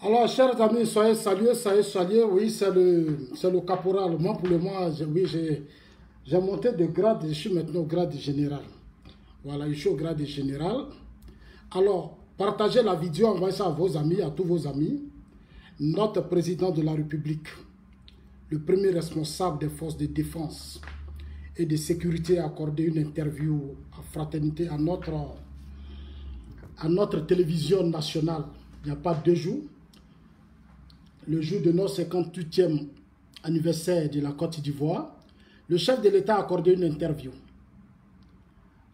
Alors, chers amis, soyez salués. Oui, c'est le caporal. Moi, pour le moment, j'ai monté de grade. Je suis maintenant au grade général. Voilà, je suis au grade général. Alors, partagez la vidéo, envoyez ça à vos amis, à tous vos amis. Notre président de la République, le premier responsable des forces de défense et de sécurité, a accordé une interview à Fraternité, à notre télévision nationale, il n'y a pas 2 jours. Le jour de notre 58e anniversaire de la Côte d'Ivoire, le chef de l'État a accordé une interview.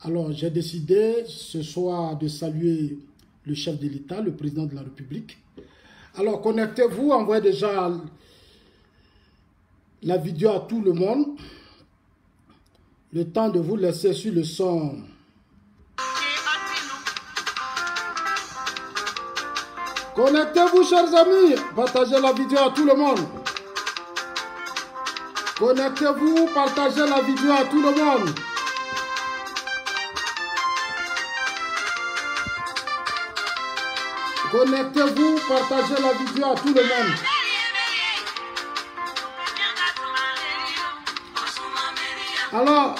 Alors, j'ai décidé ce soir de saluer le chef de l'État, le président de la République. Alors, connectez-vous, envoyez déjà la vidéo à tout le monde. Le temps de vous laisser sur le son. Connectez-vous, chers amis. Partagez la vidéo à tout le monde. Connectez-vous, partagez la vidéo à tout le monde. Connectez-vous, partagez la vidéo à tout le monde. Alors,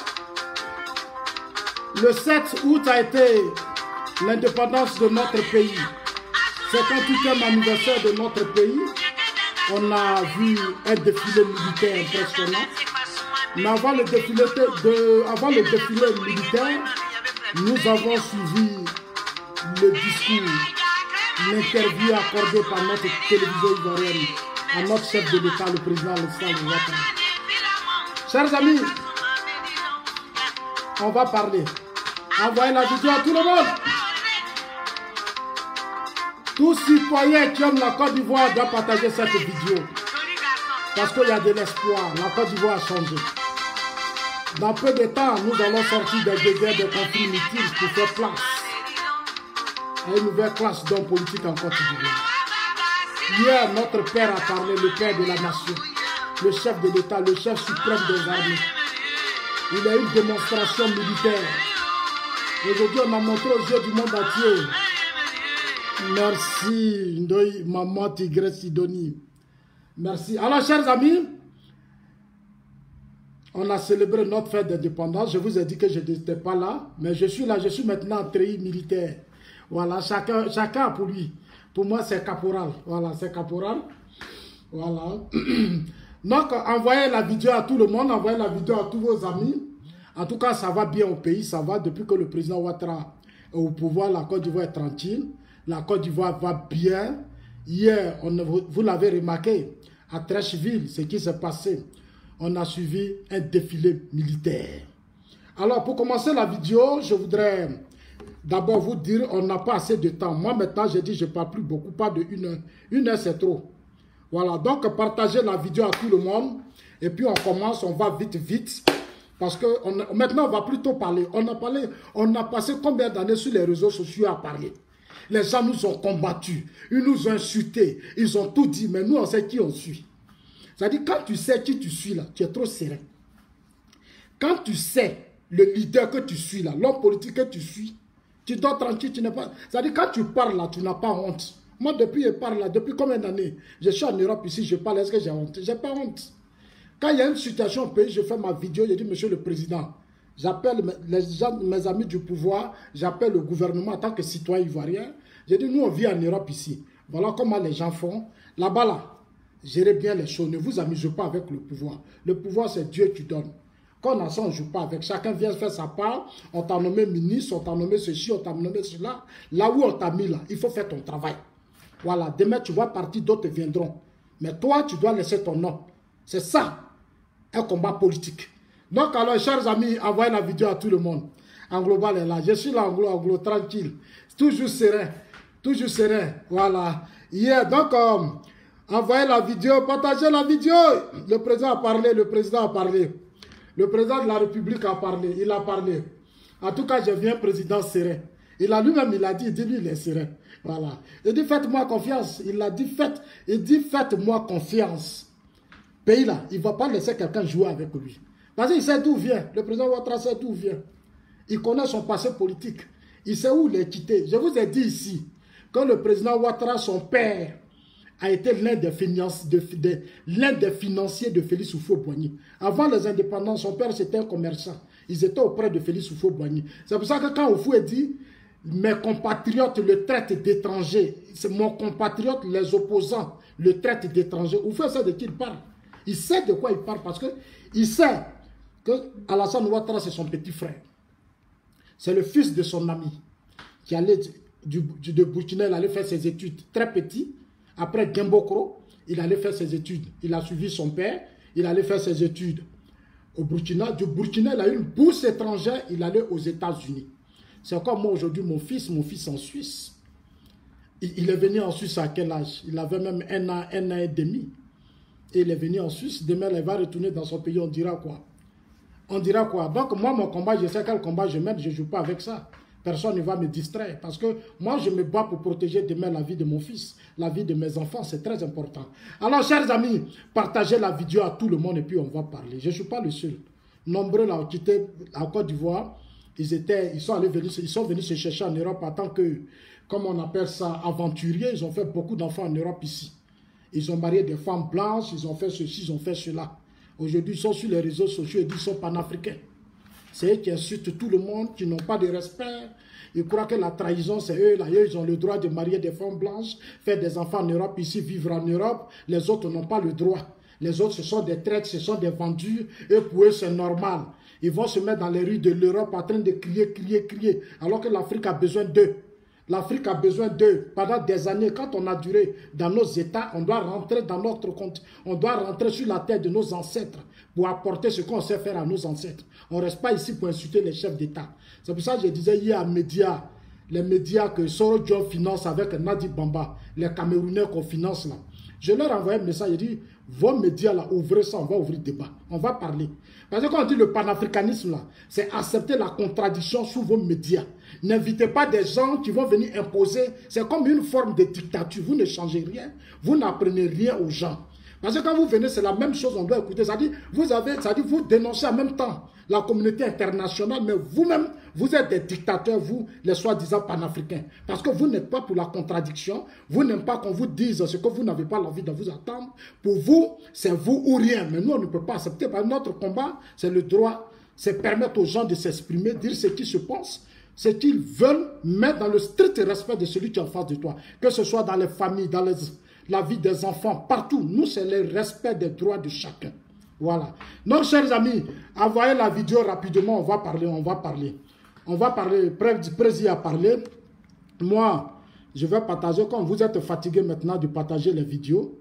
le 7 août a été l'indépendance de notre pays. 58e anniversaire de notre pays. On a vu un défilé militaire impressionnant. Mais avant le défilé militaire, nous avons suivi le discours, l'interview accordée par notre télévision ivoirienne à notre chef de l'État, le président Alassane Ouattara. Chers amis, on va parler. Envoyez la vidéo à tout le monde. Tout citoyen qui aime la Côte d'Ivoire doit partager cette vidéo. Parce qu'il y a de l'espoir. La Côte d'Ivoire a changé. Dans peu de temps, nous allons sortir des guerres, des conflits inutiles pour faire place à une nouvelle classe d'hommes politiques en Côte d'Ivoire. Hier, notre père a parlé, le père de la nation, le chef de l'État, le chef suprême des armées. Il y a eu une démonstration militaire. Aujourd'hui, on a montré aux yeux du monde entier. Merci, Ndoye, maman Tigresse Sidonie. Merci. Alors, chers amis, on a célébré notre fête d'indépendance. Je vous ai dit que je n'étais pas là, mais je suis là. Je suis maintenant en treillis militaire. Voilà, chacun pour lui. Pour moi, c'est caporal. Voilà, c'est caporal. Voilà. Donc, envoyez la vidéo à tout le monde. Envoyez la vidéo à tous vos amis. En tout cas, ça va bien au pays. Ça va depuis que le président Ouattara est au pouvoir. La Côte d'Ivoire est tranquille. La Côte d'Ivoire va bien. Hier, vous l'avez remarqué, à Treichville, ce qui s'est passé, on a suivi un défilé militaire. Alors, pour commencer la vidéo, je voudrais d'abord vous dire, on n'a pas assez de temps. Moi, maintenant, j'ai dit, je ne parle plus beaucoup, pas de 1 heure. 1 heure, c'est trop. Voilà, donc partagez la vidéo à tout le monde. Et puis, on commence, on va vite. Parce que maintenant, on va plutôt parler. On a passé combien d'années sur les réseaux sociaux à parler? Les gens nous ont combattus, ils nous ont insultés, ils ont tout dit, mais nous on sait qui on suit. C'est-à-dire quand tu sais qui tu suis là, tu es trop serein. Quand tu sais le leader que tu suis là, l'homme politique que tu suis, tu dors tranquille, tu n'es pas... C'est-à-dire quand tu parles là, tu n'as pas honte. Moi depuis je parle là, depuis combien d'années? Je suis en Europe ici, je parle, est-ce que j'ai honte? J'ai pas honte. Quand il y a une situation au pays, je fais ma vidéo, je dis monsieur le président, j'appelle mes amis du pouvoir, j'appelle le gouvernement en tant que citoyen ivoirien. J'ai dit, nous on vit en Europe ici. Voilà comment les gens font. Là-bas, là, gérez bien les choses. Ne vous amusez pas avec le pouvoir. Le pouvoir, c'est Dieu qui donne. Quand on a ça, on ne joue pas avec. Chacun vient faire sa part. On t'a nommé ministre, on t'a nommé ceci, on t'a nommé cela. Là où on t'a mis, là, il faut faire ton travail. Voilà, demain tu vas partir, d'autres viendront. Mais toi, tu dois laisser ton nom. C'est ça, un combat politique. Donc alors, chers amis, envoyez la vidéo à tout le monde. Anglo Bal est là. Je suis là, Anglo, tranquille. Toujours serein. Toujours serein. Voilà. Hier, donc, envoyez la vidéo, partagez la vidéo. Le président a parlé, le président a parlé. Le président de la République a parlé, il a parlé. En tout cas, je viens président serein. Il a lui-même, il a dit, lui, il est serein. Voilà. Il dit, faites-moi confiance. Il a dit, faites-moi confiance. Pays là, il ne va pas laisser quelqu'un jouer avec lui. Parce qu'il sait d'où vient. Le président Ouattara sait d'où vient. Il connaît son passé politique. Il sait où il est quitté. Je vous ai dit ici que le président Ouattara, son père, a été l'un des financiers de Félix Houphouët-Boigny. Avant les indépendances, son père c'était un commerçant. Ils étaient auprès de Félix Houphouët-Boigny. C'est pour ça que quand Houphouët dit mes compatriotes le traitent d'étranger, c'est mon compatriote, les opposants le traitent d'étranger. Houphouët sait de qui il parle. Il sait de quoi il parle parce qu'il sait que Alassane Ouattara c'est son petit frère. C'est le fils de son ami qui allait de Burkina, il allait faire ses études très petit. Après Gembokro, il allait faire ses études. Il a suivi son père, il allait faire ses études au Burkina. Du Burkina, il a eu une bourse étrangère, il allait aux États-Unis. C'est comme moi aujourd'hui, mon fils en Suisse. Il est venu en Suisse à quel âge? Il avait même un an et demi. Et il est venu en Suisse. Demain, il va retourner dans son pays, on dira quoi? On dira quoi? Donc moi, mon combat, je sais quel combat je mène, je ne joue pas avec ça. Personne ne va me distraire parce que moi, je me bats pour protéger demain la vie de mon fils, la vie de mes enfants, c'est très important. Alors, chers amis, partagez la vidéo à tout le monde et puis on va parler. Je ne suis pas le seul. Nombreux l'ont quitté la Côte d'Ivoire. Ils sont venus se chercher en Europe en tant que, comme on appelle ça, aventuriers. Ils ont fait beaucoup d'enfants en Europe ici. Ils ont marié des femmes blanches, ils ont fait ceci, ils ont fait cela. Aujourd'hui, ils sont sur les réseaux sociaux et disent qu'ils sont panafricains. C'est eux qui insultent tout le monde, qui n'ont pas de respect. Ils croient que la trahison, c'est eux. Là, ils ont le droit de marier des femmes blanches, faire des enfants en Europe, ici, vivre en Europe. Les autres n'ont pas le droit. Les autres, ce sont des traites, ce sont des vendus. Et pour eux, c'est normal. Ils vont se mettre dans les rues de l'Europe en train de crier, crier, crier. Alors que l'Afrique a besoin d'eux. L'Afrique a besoin d'eux. Pendant des années, quand on a duré dans nos États, on doit rentrer dans notre compte. On doit rentrer sur la terre de nos ancêtres pour apporter ce qu'on sait faire à nos ancêtres. On ne reste pas ici pour insulter les chefs d'État. C'est pour ça que je disais hier à médias, les médias que Soro Diop finance avec Nadi Bamba, les Camerounais qu'on finance là. Je leur ai envoyé un message, j'ai dit, vos médias là, ouvrez ça, on va ouvrir le débat, on va parler. Parce que quand on dit le panafricanisme là, c'est accepter la contradiction sous vos médias. N'invitez pas des gens qui vont venir imposer, c'est comme une forme de dictature, vous ne changez rien, vous n'apprenez rien aux gens. Parce que quand vous venez, c'est la même chose, on doit écouter. C'est-à-dire, vous dénoncez en même temps la communauté internationale, mais vous-même, vous êtes des dictateurs, vous, les soi-disant panafricains. Parce que vous n'êtes pas pour la contradiction, vous n'aimez pas qu'on vous dise ce que vous n'avez pas l'envie de vous attendre. Pour vous, c'est vous ou rien. Mais nous, on ne peut pas accepter. Parce que notre combat, c'est le droit, c'est permettre aux gens de s'exprimer, dire ce qu'ils se pensent, ce qu'ils veulent, mais dans le strict respect de celui qui est en face de toi. Que ce soit dans les familles, dans la vie des enfants, partout. Nous, c'est le respect des droits de chacun. Voilà. Donc, chers amis, envoyez la vidéo rapidement, on va parler. On va parler, Prési a parlé. Moi, je vais partager, comme vous êtes fatigué maintenant de partager les vidéos.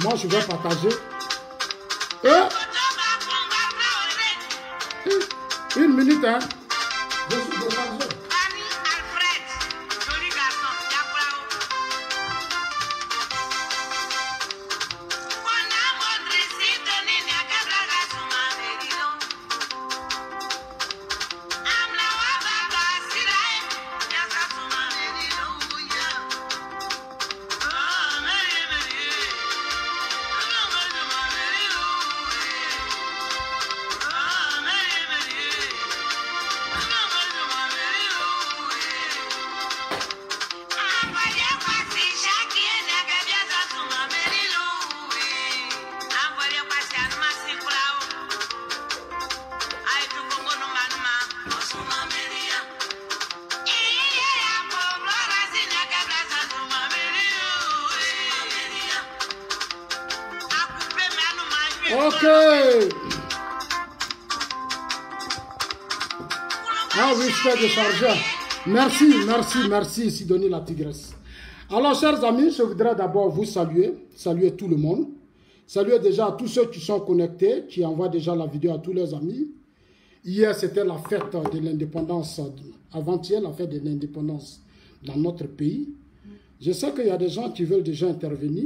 Moi, je vais partager. Une minute, hein. Je suis déchargé. Ok. Ah oui, je fais décharger. Merci, Sidonie la tigresse. Alors, chers amis, je voudrais d'abord vous saluer tout le monde. Saluer déjà à tous ceux qui sont connectés, qui envoient déjà la vidéo à tous leurs amis. Hier, c'était la fête de l'indépendance, avant-hier, la fête de l'indépendance dans notre pays. Je sais qu'il y a des gens qui veulent déjà intervenir.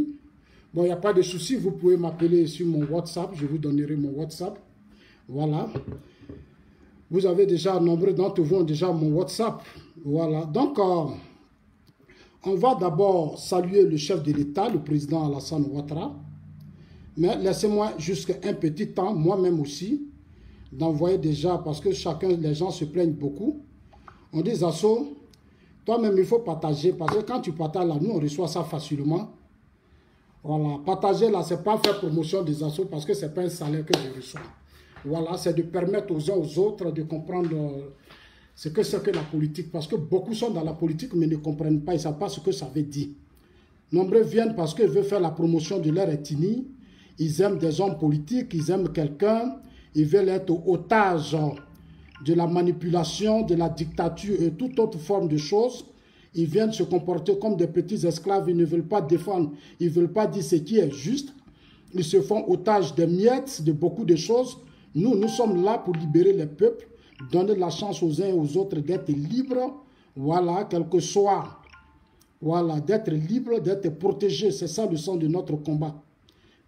Bon, il n'y a pas de souci, vous pouvez m'appeler sur mon WhatsApp, je vous donnerai mon WhatsApp. Voilà. Vous avez déjà, nombreux d'entre vous ont déjà mon WhatsApp. Voilà. Donc, on va d'abord saluer le chef de l'État, le président Alassane Ouattara. Mais laissez-moi juste un petit temps, moi-même aussi, d'envoyer déjà, parce que les gens se plaignent beaucoup. On dit, Zasso, Toi-même, il faut partager, parce que quand tu partages là, nous, on reçoit ça facilement. Voilà, partager là, c'est pas faire promotion des assos, parce que c'est pas un salaire que je reçois. Voilà, c'est de permettre aux uns aux autres de comprendre ce que c'est que la politique, parce que beaucoup sont dans la politique, mais ne comprennent pas, ils ne savent pas ce que ça veut dire. Nombreux viennent parce qu'ils veulent faire la promotion de leur ethnie, ils aiment des hommes politiques, ils aiment quelqu'un, ils veulent être otages de la manipulation, de la dictature et toute autre forme de choses. Ils viennent se comporter comme des petits esclaves, ils ne veulent pas défendre, ils ne veulent pas dire ce qui est juste. Ils se font otages des miettes, de beaucoup de choses. Nous, nous sommes là pour libérer les peuples, donner la chance aux uns et aux autres d'être libres, voilà, quel que soit, voilà, d'être libres, d'être protégés. C'est ça le sens de notre combat.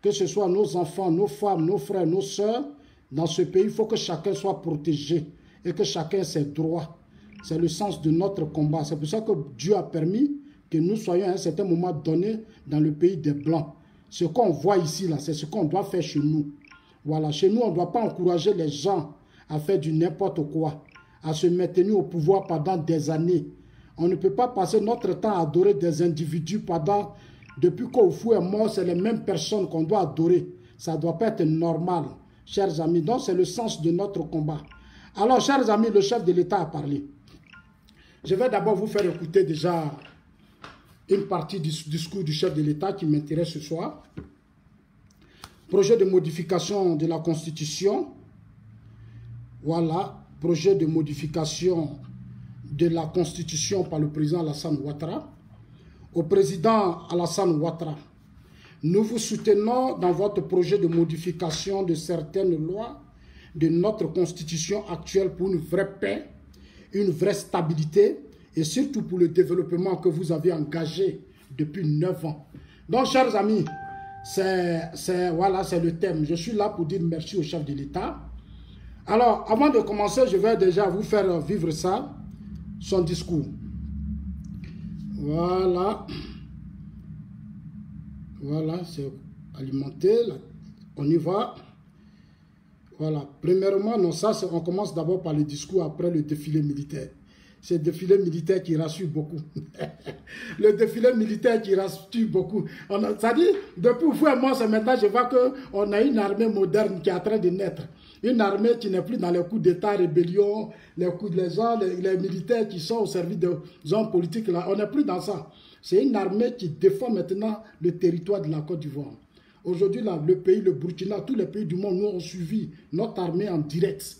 Que ce soit nos enfants, nos femmes, nos frères, nos sœurs, dans ce pays, il faut que chacun soit protégé et que chacun ait ses droits. C'est le sens de notre combat. C'est pour ça que Dieu a permis que nous soyons à un certain moment donné dans le pays des Blancs. Ce qu'on voit ici, là, c'est ce qu'on doit faire chez nous. Voilà, chez nous, on ne doit pas encourager les gens à faire du n'importe quoi, à se maintenir au pouvoir pendant des années. On ne peut pas passer notre temps à adorer des individus pendant... Depuis qu'Oufou est mort, c'est les mêmes personnes qu'on doit adorer. Ça ne doit pas être normal, chers amis. Donc, c'est le sens de notre combat. Alors, chers amis, le chef de l'État a parlé. Je vais d'abord vous faire écouter déjà une partie du discours du chef de l'État qui m'intéresse ce soir. Projet de modification de la Constitution. Voilà, projet de modification de la Constitution par le président Alassane Ouattara. Au président Alassane Ouattara, nous vous soutenons dans votre projet de modification de certaines lois de notre Constitution actuelle pour une vraie paix, une vraie stabilité et surtout pour le développement que vous avez engagé depuis 9 ans. Donc, chers amis, voilà, c'est le thème. Je suis là pour dire merci au chef de l'État. Alors, avant de commencer, je vais déjà vous faire vivre ça, son discours. Voilà. Voilà, c'est alimenté. Là. On y va. Voilà. Premièrement, non, ça, on commence d'abord par le discours, après le défilé militaire. C'est le défilé militaire qui rassure beaucoup. Le défilé militaire qui rassure beaucoup. Ça dit, depuis moi, c'est maintenant, je vois qu'on a une armée moderne qui est en train de naître. Une armée qui n'est plus dans les coups d'État, rébellion, les militaires qui sont au service des hommes politiques. Là. On n'est plus dans ça. C'est une armée qui défend maintenant le territoire de la Côte d'Ivoire. Aujourd'hui, le pays, le Burkina, tous les pays du monde, nous ont suivi notre armée en direct.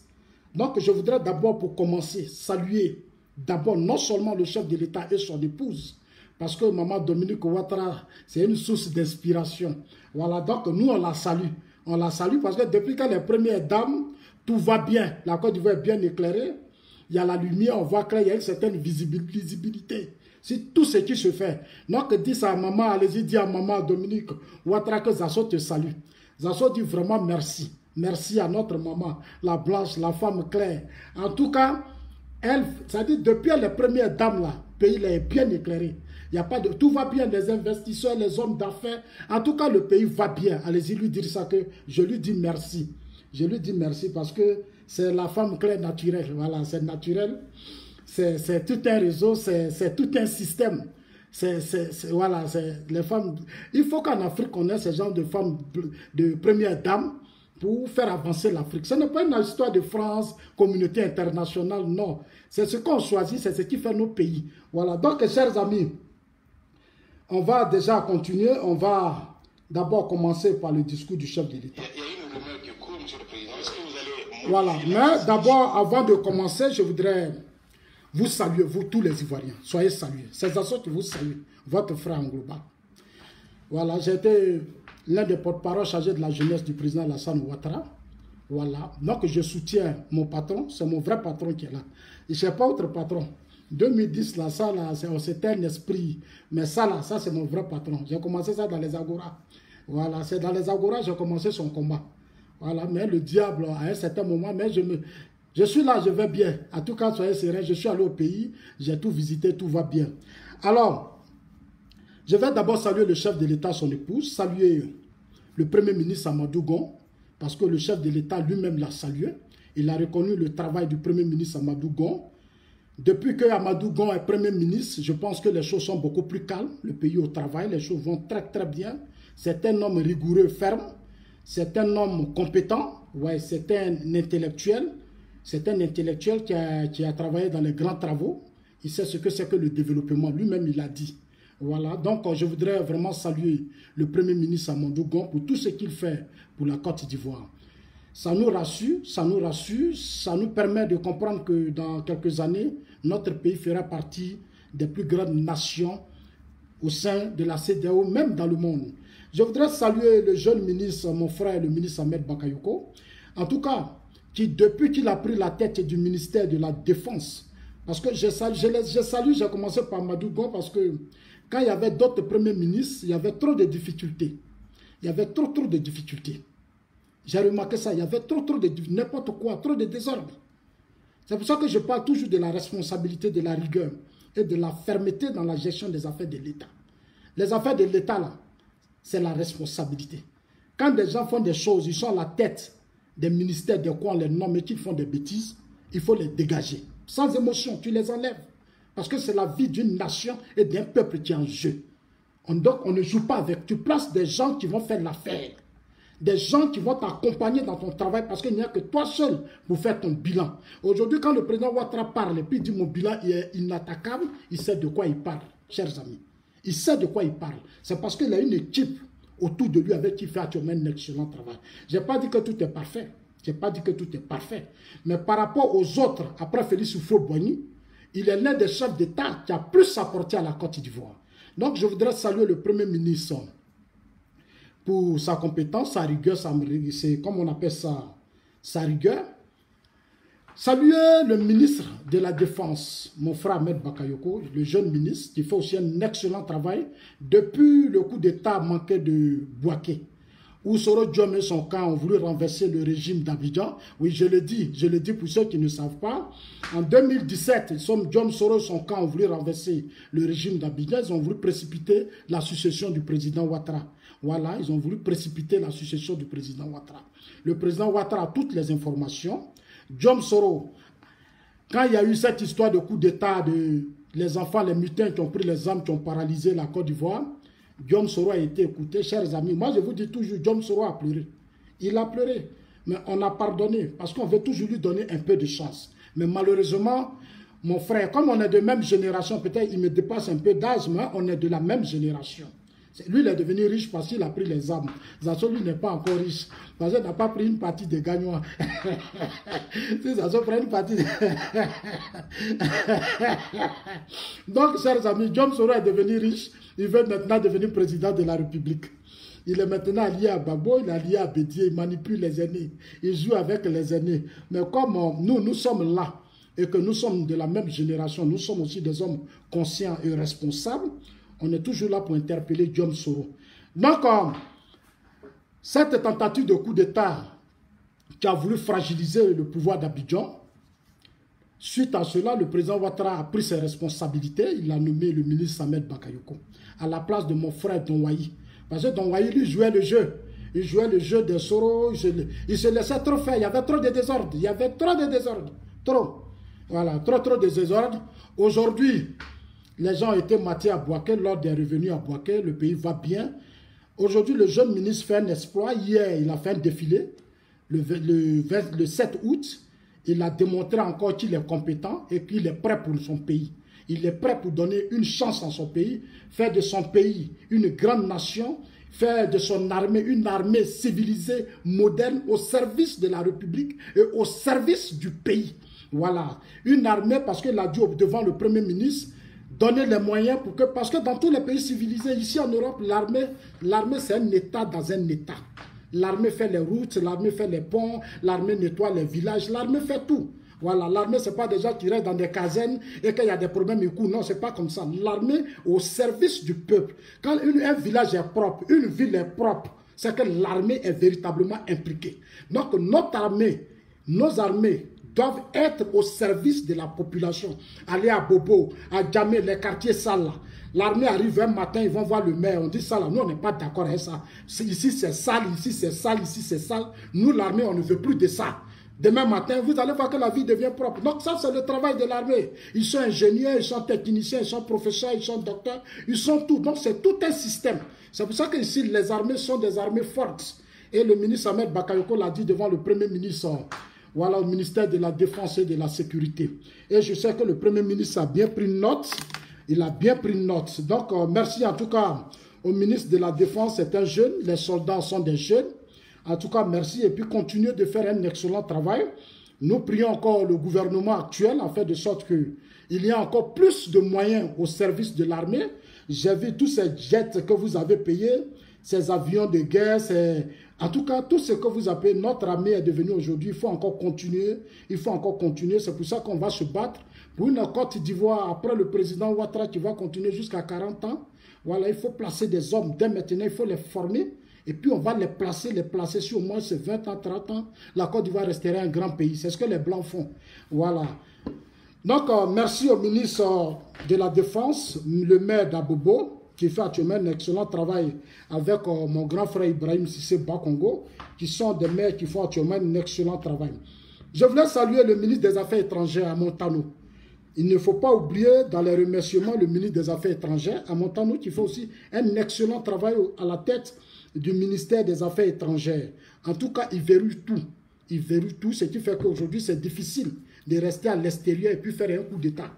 Donc, je voudrais d'abord, pour commencer, saluer d'abord non seulement le chef de l'État et son épouse, parce que maman Dominique Ouattara, c'est une source d'inspiration. Voilà, donc nous, on la salue. On la salue parce que depuis qu'elle est première dame, tout va bien. La Côte d'Ivoire est bien éclairée. Il y a la lumière, on voit qu'il y a une certaine visibilité. C'est tout ce qui se fait. Donc, dis ça à maman, allez-y, dis à maman Dominique Ouattara que Zasso te salue. Zasso dit vraiment merci. Merci à notre maman, la blanche, la femme claire. En tout cas, elle, ça dit depuis les premières dames là, le pays là est bien éclairé. Il y a pas de, tout va bien, les investisseurs, les hommes d'affaires. En tout cas, le pays va bien. Allez-y lui dire ça que je lui dis merci. Je lui dis merci parce que c'est la femme claire naturelle. Voilà, c'est naturel. C'est tout un réseau, c'est tout un système. Voilà, les femmes. Il faut qu'en Afrique, on ait ce genre de femmes de première dame pour faire avancer l'Afrique. Ce n'est pas une histoire de France, communauté internationale, non. C'est ce qu'on choisit, c'est ce qui fait nos pays. Voilà, donc, chers amis, on va déjà continuer. On va d'abord commencer par le discours du chef de l'État. Il y a une rumeur qui court, monsieur le Président. Est-ce que vous allez... Voilà, mais d'abord, avant de commencer, je voudrais vous saluer, vous tous les Ivoiriens. Soyez salués. C'est ça qui vous salue, votre frère Ngloba. Voilà, j'ai été l'un des porte-parole chargés de la jeunesse du président Alassane Ouattara. Voilà, donc je soutiens mon patron, c'est mon vrai patron qui est là. Je n'ai pas autre patron. 2010, là, ça, là, c'était un esprit. Mais ça, là, ça, c'est mon vrai patron. J'ai commencé ça dans les Agora. Voilà, c'est dans les Agora que j'ai commencé son combat. Voilà, mais le diable, à un certain moment, mais je suis là, je vais bien. En tout cas, soyez sereins, je suis allé au pays, j'ai tout visité, tout va bien. Alors, je vais d'abord saluer le chef de l'État, son épouse, saluer le Premier ministre Amadou Gon, parce que le chef de l'État lui-même l'a salué. Il a reconnu le travail du Premier ministre Amadou Gon. Depuis que Amadou Gon est Premier ministre, je pense que les choses sont beaucoup plus calmes. Le pays au travail, les choses vont très très bien. C'est un homme rigoureux, ferme. C'est un homme compétent. Ouais, c'est un intellectuel. C'est un intellectuel qui a travaillé dans les grands travaux. Il sait ce que c'est que le développement. Lui-même, il a dit. Voilà, donc je voudrais vraiment saluer le Premier ministre Amadou Gon pour tout ce qu'il fait pour la Côte d'Ivoire. Ça nous rassure, ça nous permet de comprendre que dans quelques années, notre pays fera partie des plus grandes nations au sein de la CEDEAO, même dans le monde. Je voudrais saluer le jeune ministre, mon frère, le ministre Ahmed Bakayoko, en tout cas, qui depuis qu'il a pris la tête du ministère de la Défense, parce que j'ai commencé par Amadou Gon parce que quand il y avait d'autres premiers ministres, il y avait trop de difficultés. Il y avait trop de difficultés. J'ai remarqué ça, il y avait trop de n'importe quoi, trop de désordre. C'est pour ça que je parle toujours de la responsabilité, de la rigueur et de la fermeté dans la gestion des affaires de l'État. Les affaires de l'État, là, c'est la responsabilité. Quand des gens font des choses, ils sont à la tête des ministères de quoi on les nomme et qu'ils font des bêtises, il faut les dégager. Sans émotion, tu les enlèves. Parce que c'est la vie d'une nation et d'un peuple qui est en jeu. Donc on ne joue pas avec. Tu places des gens qui vont faire l'affaire. Des gens qui vont t'accompagner dans ton travail parce qu'il n'y a que toi seul pour faire ton bilan. Aujourd'hui, quand le président Ouattara parle et puis dit mon bilan est inattaquable, il sait de quoi il parle, chers amis. Il sait de quoi il parle. C'est parce qu'il a une équipe autour de lui avec qui il fait actuellement un excellent travail. Je n'ai pas dit que tout est parfait. Je n'ai pas dit que tout est parfait. Mais par rapport aux autres, après Félix Houphouët-Boigny, il est l'un des chefs d'État qui a plus apporté à la Côte d'Ivoire. Donc je voudrais saluer le Premier ministre pour sa compétence, sa rigueur, c'est comme on appelle ça, sa rigueur. Saluer le ministre de la Défense, mon frère Ahmed Bakayoko, le jeune ministre, qui fait aussi un excellent travail depuis le coup d'État manqué de Bouaké, où Soro Diom et son camp ont voulu renverser le régime d'Abidjan. Oui, je le dis pour ceux qui ne savent pas. En 2017, Diom Soro et son camp ont voulu renverser le régime d'Abidjan. Ils ont voulu précipiter la succession du président Ouattara. Voilà, ils ont voulu précipiter la succession du président Ouattara. Le président Ouattara a toutes les informations. Diom Soro, quand il y a eu cette histoire de coup d'État, les enfants, les mutins qui ont pris les armes, qui ont paralysé la Côte d'Ivoire, Diom Soro a été écouté, chers amis. Moi, je vous dis toujours, Diom Soro a pleuré. Il a pleuré, mais on a pardonné parce qu'on veut toujours lui donner un peu de chance. Mais malheureusement, mon frère, comme on est de même génération, peut-être il me dépasse un peu d'âge, mais on est de la même génération. Lui, il est devenu riche parce qu'il a pris les armes. Zazo, lui, n'est pas encore riche. Parce qu'il n'a pas pris une partie des gagnants. Si Zazo prend une partie Donc, chers amis, Diom Soro est devenu riche. Il veut maintenant devenir président de la République. Il est maintenant lié à Babo, il est lié à Bédié, il manipule les aînés. Il joue avec les aînés. Mais comme nous sommes là et que nous sommes de la même génération, nous sommes aussi des hommes conscients et responsables, on est toujours là pour interpeller Diom Soro. Donc, cette tentative de coup d'État qui a voulu fragiliser le pouvoir d'Abidjan, suite à cela, le président Ouattara a pris ses responsabilités. Il a nommé le ministre Ahmed Bakayoko à la place de mon frère Donwayi. Parce que Donwayi, lui, jouait le jeu. Il jouait le jeu de Soro. Il se laissait trop faire. Il y avait trop de désordre. Il y avait trop de désordre. Trop. Voilà, trop de désordre. Aujourd'hui, les gens ont été matés à Bouaké. L'ordre est revenu à Bouaké. Le pays va bien. Aujourd'hui, le jeune ministre fait un exploit. Hier, il a fait un défilé. Le 7 août, il a démontré encore qu'il est compétent et qu'il est prêt pour son pays. Il est prêt pour donner une chance à son pays, faire de son pays une grande nation, faire de son armée une armée civilisée, moderne, au service de la République et au service du pays. Voilà. Une armée, parce qu'il a dit devant le Premier ministre, donner les moyens pour que... Parce que dans tous les pays civilisés, ici en Europe, l'armée c'est un État dans un État. L'armée fait les routes, l'armée fait les ponts, l'armée nettoie les villages, l'armée fait tout. Voilà, l'armée, ce n'est pas des gens qui restent dans des casernes et qu'il y a des problèmes, ils courent. Non, ce n'est pas comme ça. L'armée au service du peuple. Quand un village est propre, une ville est propre, c'est que l'armée est véritablement impliquée. Donc, notre armée, nos armées doivent être au service de la population. Aller à Bobo, à Djamé, les quartiers sales. L'armée arrive un matin, ils vont voir le maire, on dit ça là, nous on n'est pas d'accord avec ça. Ici c'est sale, ici c'est sale, ici c'est sale. Nous l'armée, on ne veut plus de ça. Demain matin, vous allez voir que la vie devient propre. Donc ça, c'est le travail de l'armée. Ils sont ingénieurs, ils sont techniciens, ils sont professeurs, ils sont docteurs, ils sont tout. Donc c'est tout un système. C'est pour ça que ici, les armées sont des armées fortes. Et le ministre Ahmed Bakayoko l'a dit devant le Premier ministre, voilà, au ministère de la Défense et de la Sécurité. Et je sais que le Premier ministre a bien pris note. Il a bien pris note. Donc, merci en tout cas au ministre de la Défense. C'est un jeune. Les soldats sont des jeunes. En tout cas, merci. Et puis, continuez de faire un excellent travail. Nous prions encore le gouvernement actuel en fait de sorte qu'il y ait encore plus de moyens au service de l'armée. J'ai vu tous ces jets que vous avez payés, ces avions de guerre, en tout cas, tout ce que vous appelez notre armée est devenue aujourd'hui. Il faut encore continuer. Il faut encore continuer. C'est pour ça qu'on va se battre pour une Côte d'Ivoire. Après le président Ouattara qui va continuer jusqu'à 40 ans. Voilà, il faut placer des hommes dès maintenant. Il faut les former. Et puis on va les placer sur au moins ces 20 ans, 30 ans. La Côte d'Ivoire restera un grand pays. C'est ce que les Blancs font. Voilà. Donc, merci au ministre de la Défense, le maire d'Abobo, qui fait actuellement un excellent travail avec mon grand frère Ibrahim Sissé Bakongo, qui sont des maires qui font actuellement un excellent travail. Je voulais saluer le ministre des Affaires étrangères à Montano. Il ne faut pas oublier dans les remerciements le ministre des Affaires étrangères à Montano, qui fait aussi un excellent travail à la tête du ministère des Affaires étrangères. En tout cas, il verrouille tout. Il verrouille tout, ce qui fait qu'aujourd'hui, c'est difficile de rester à l'extérieur et puis faire un coup d'État.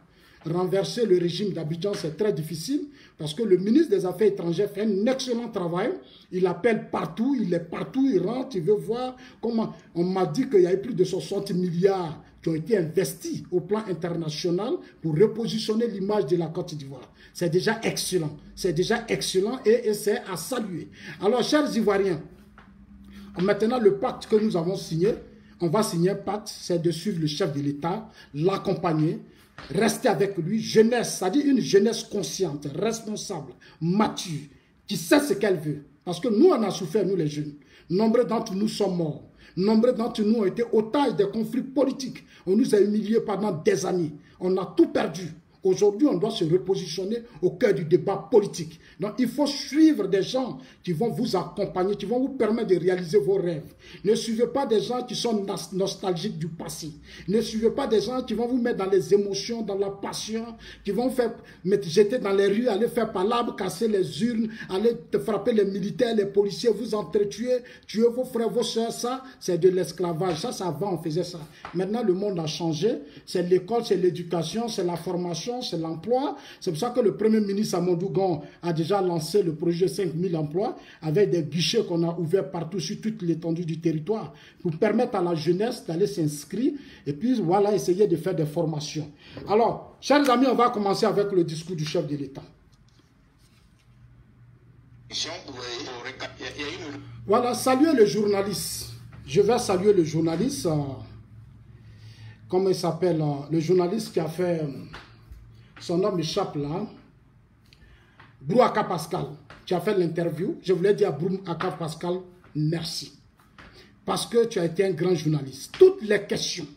Renverser le régime d'Abidjan, c'est très difficile parce que le ministre des Affaires étrangères fait un excellent travail. Il appelle partout, il est partout, il rentre, il veut voir comment... On m'a dit qu'il y a eu plus de 60 milliards qui ont été investis au plan international pour repositionner l'image de la Côte d'Ivoire. C'est déjà excellent. C'est déjà excellent et c'est à saluer. Alors, chers Ivoiriens, maintenant le pacte que nous avons signé, on va signer un pacte, c'est de suivre le chef de l'État, l'accompagner, rester avec lui, jeunesse, c'est-à-dire une jeunesse consciente, responsable, mature, qui sait ce qu'elle veut. Parce que nous, on a souffert, nous les jeunes. Nombreux d'entre nous sont morts. Nombreux d'entre nous ont été otages des conflits politiques. On nous a humiliés pendant des années. On a tout perdu. Aujourd'hui, on doit se repositionner au cœur du débat politique. Donc, il faut suivre des gens qui vont vous accompagner, qui vont vous permettre de réaliser vos rêves. Ne suivez pas des gens qui sont nostalgiques du passé. Ne suivez pas des gens qui vont vous mettre dans les émotions, dans la passion, qui vont faire jeter dans les rues, aller faire palabre, casser les urnes, aller frapper les militaires, les policiers, vous entretuer, tuer vos frères, vos soeurs. Ça, c'est de l'esclavage. Ça, avant, on faisait ça. Maintenant, le monde a changé. C'est l'école, c'est l'éducation, c'est la formation, c'est l'emploi. C'est pour ça que le Premier ministre Amadou Gon a déjà lancé le projet 5000 emplois avec des guichets qu'on a ouverts partout sur toute l'étendue du territoire pour permettre à la jeunesse d'aller s'inscrire et puis voilà, essayer de faire des formations. Alors, chers amis, on va commencer avec le discours du chef de l'État. Voilà, saluer le journaliste. Je vais saluer le journaliste, comment il s'appelle, le journaliste qui a fait... Son nom m'échappe là. Brouaka Pascal, tu as fait l'interview. Je voulais dire à Brouaka Pascal, merci. Parce que tu as été un grand journaliste. Toutes les questions.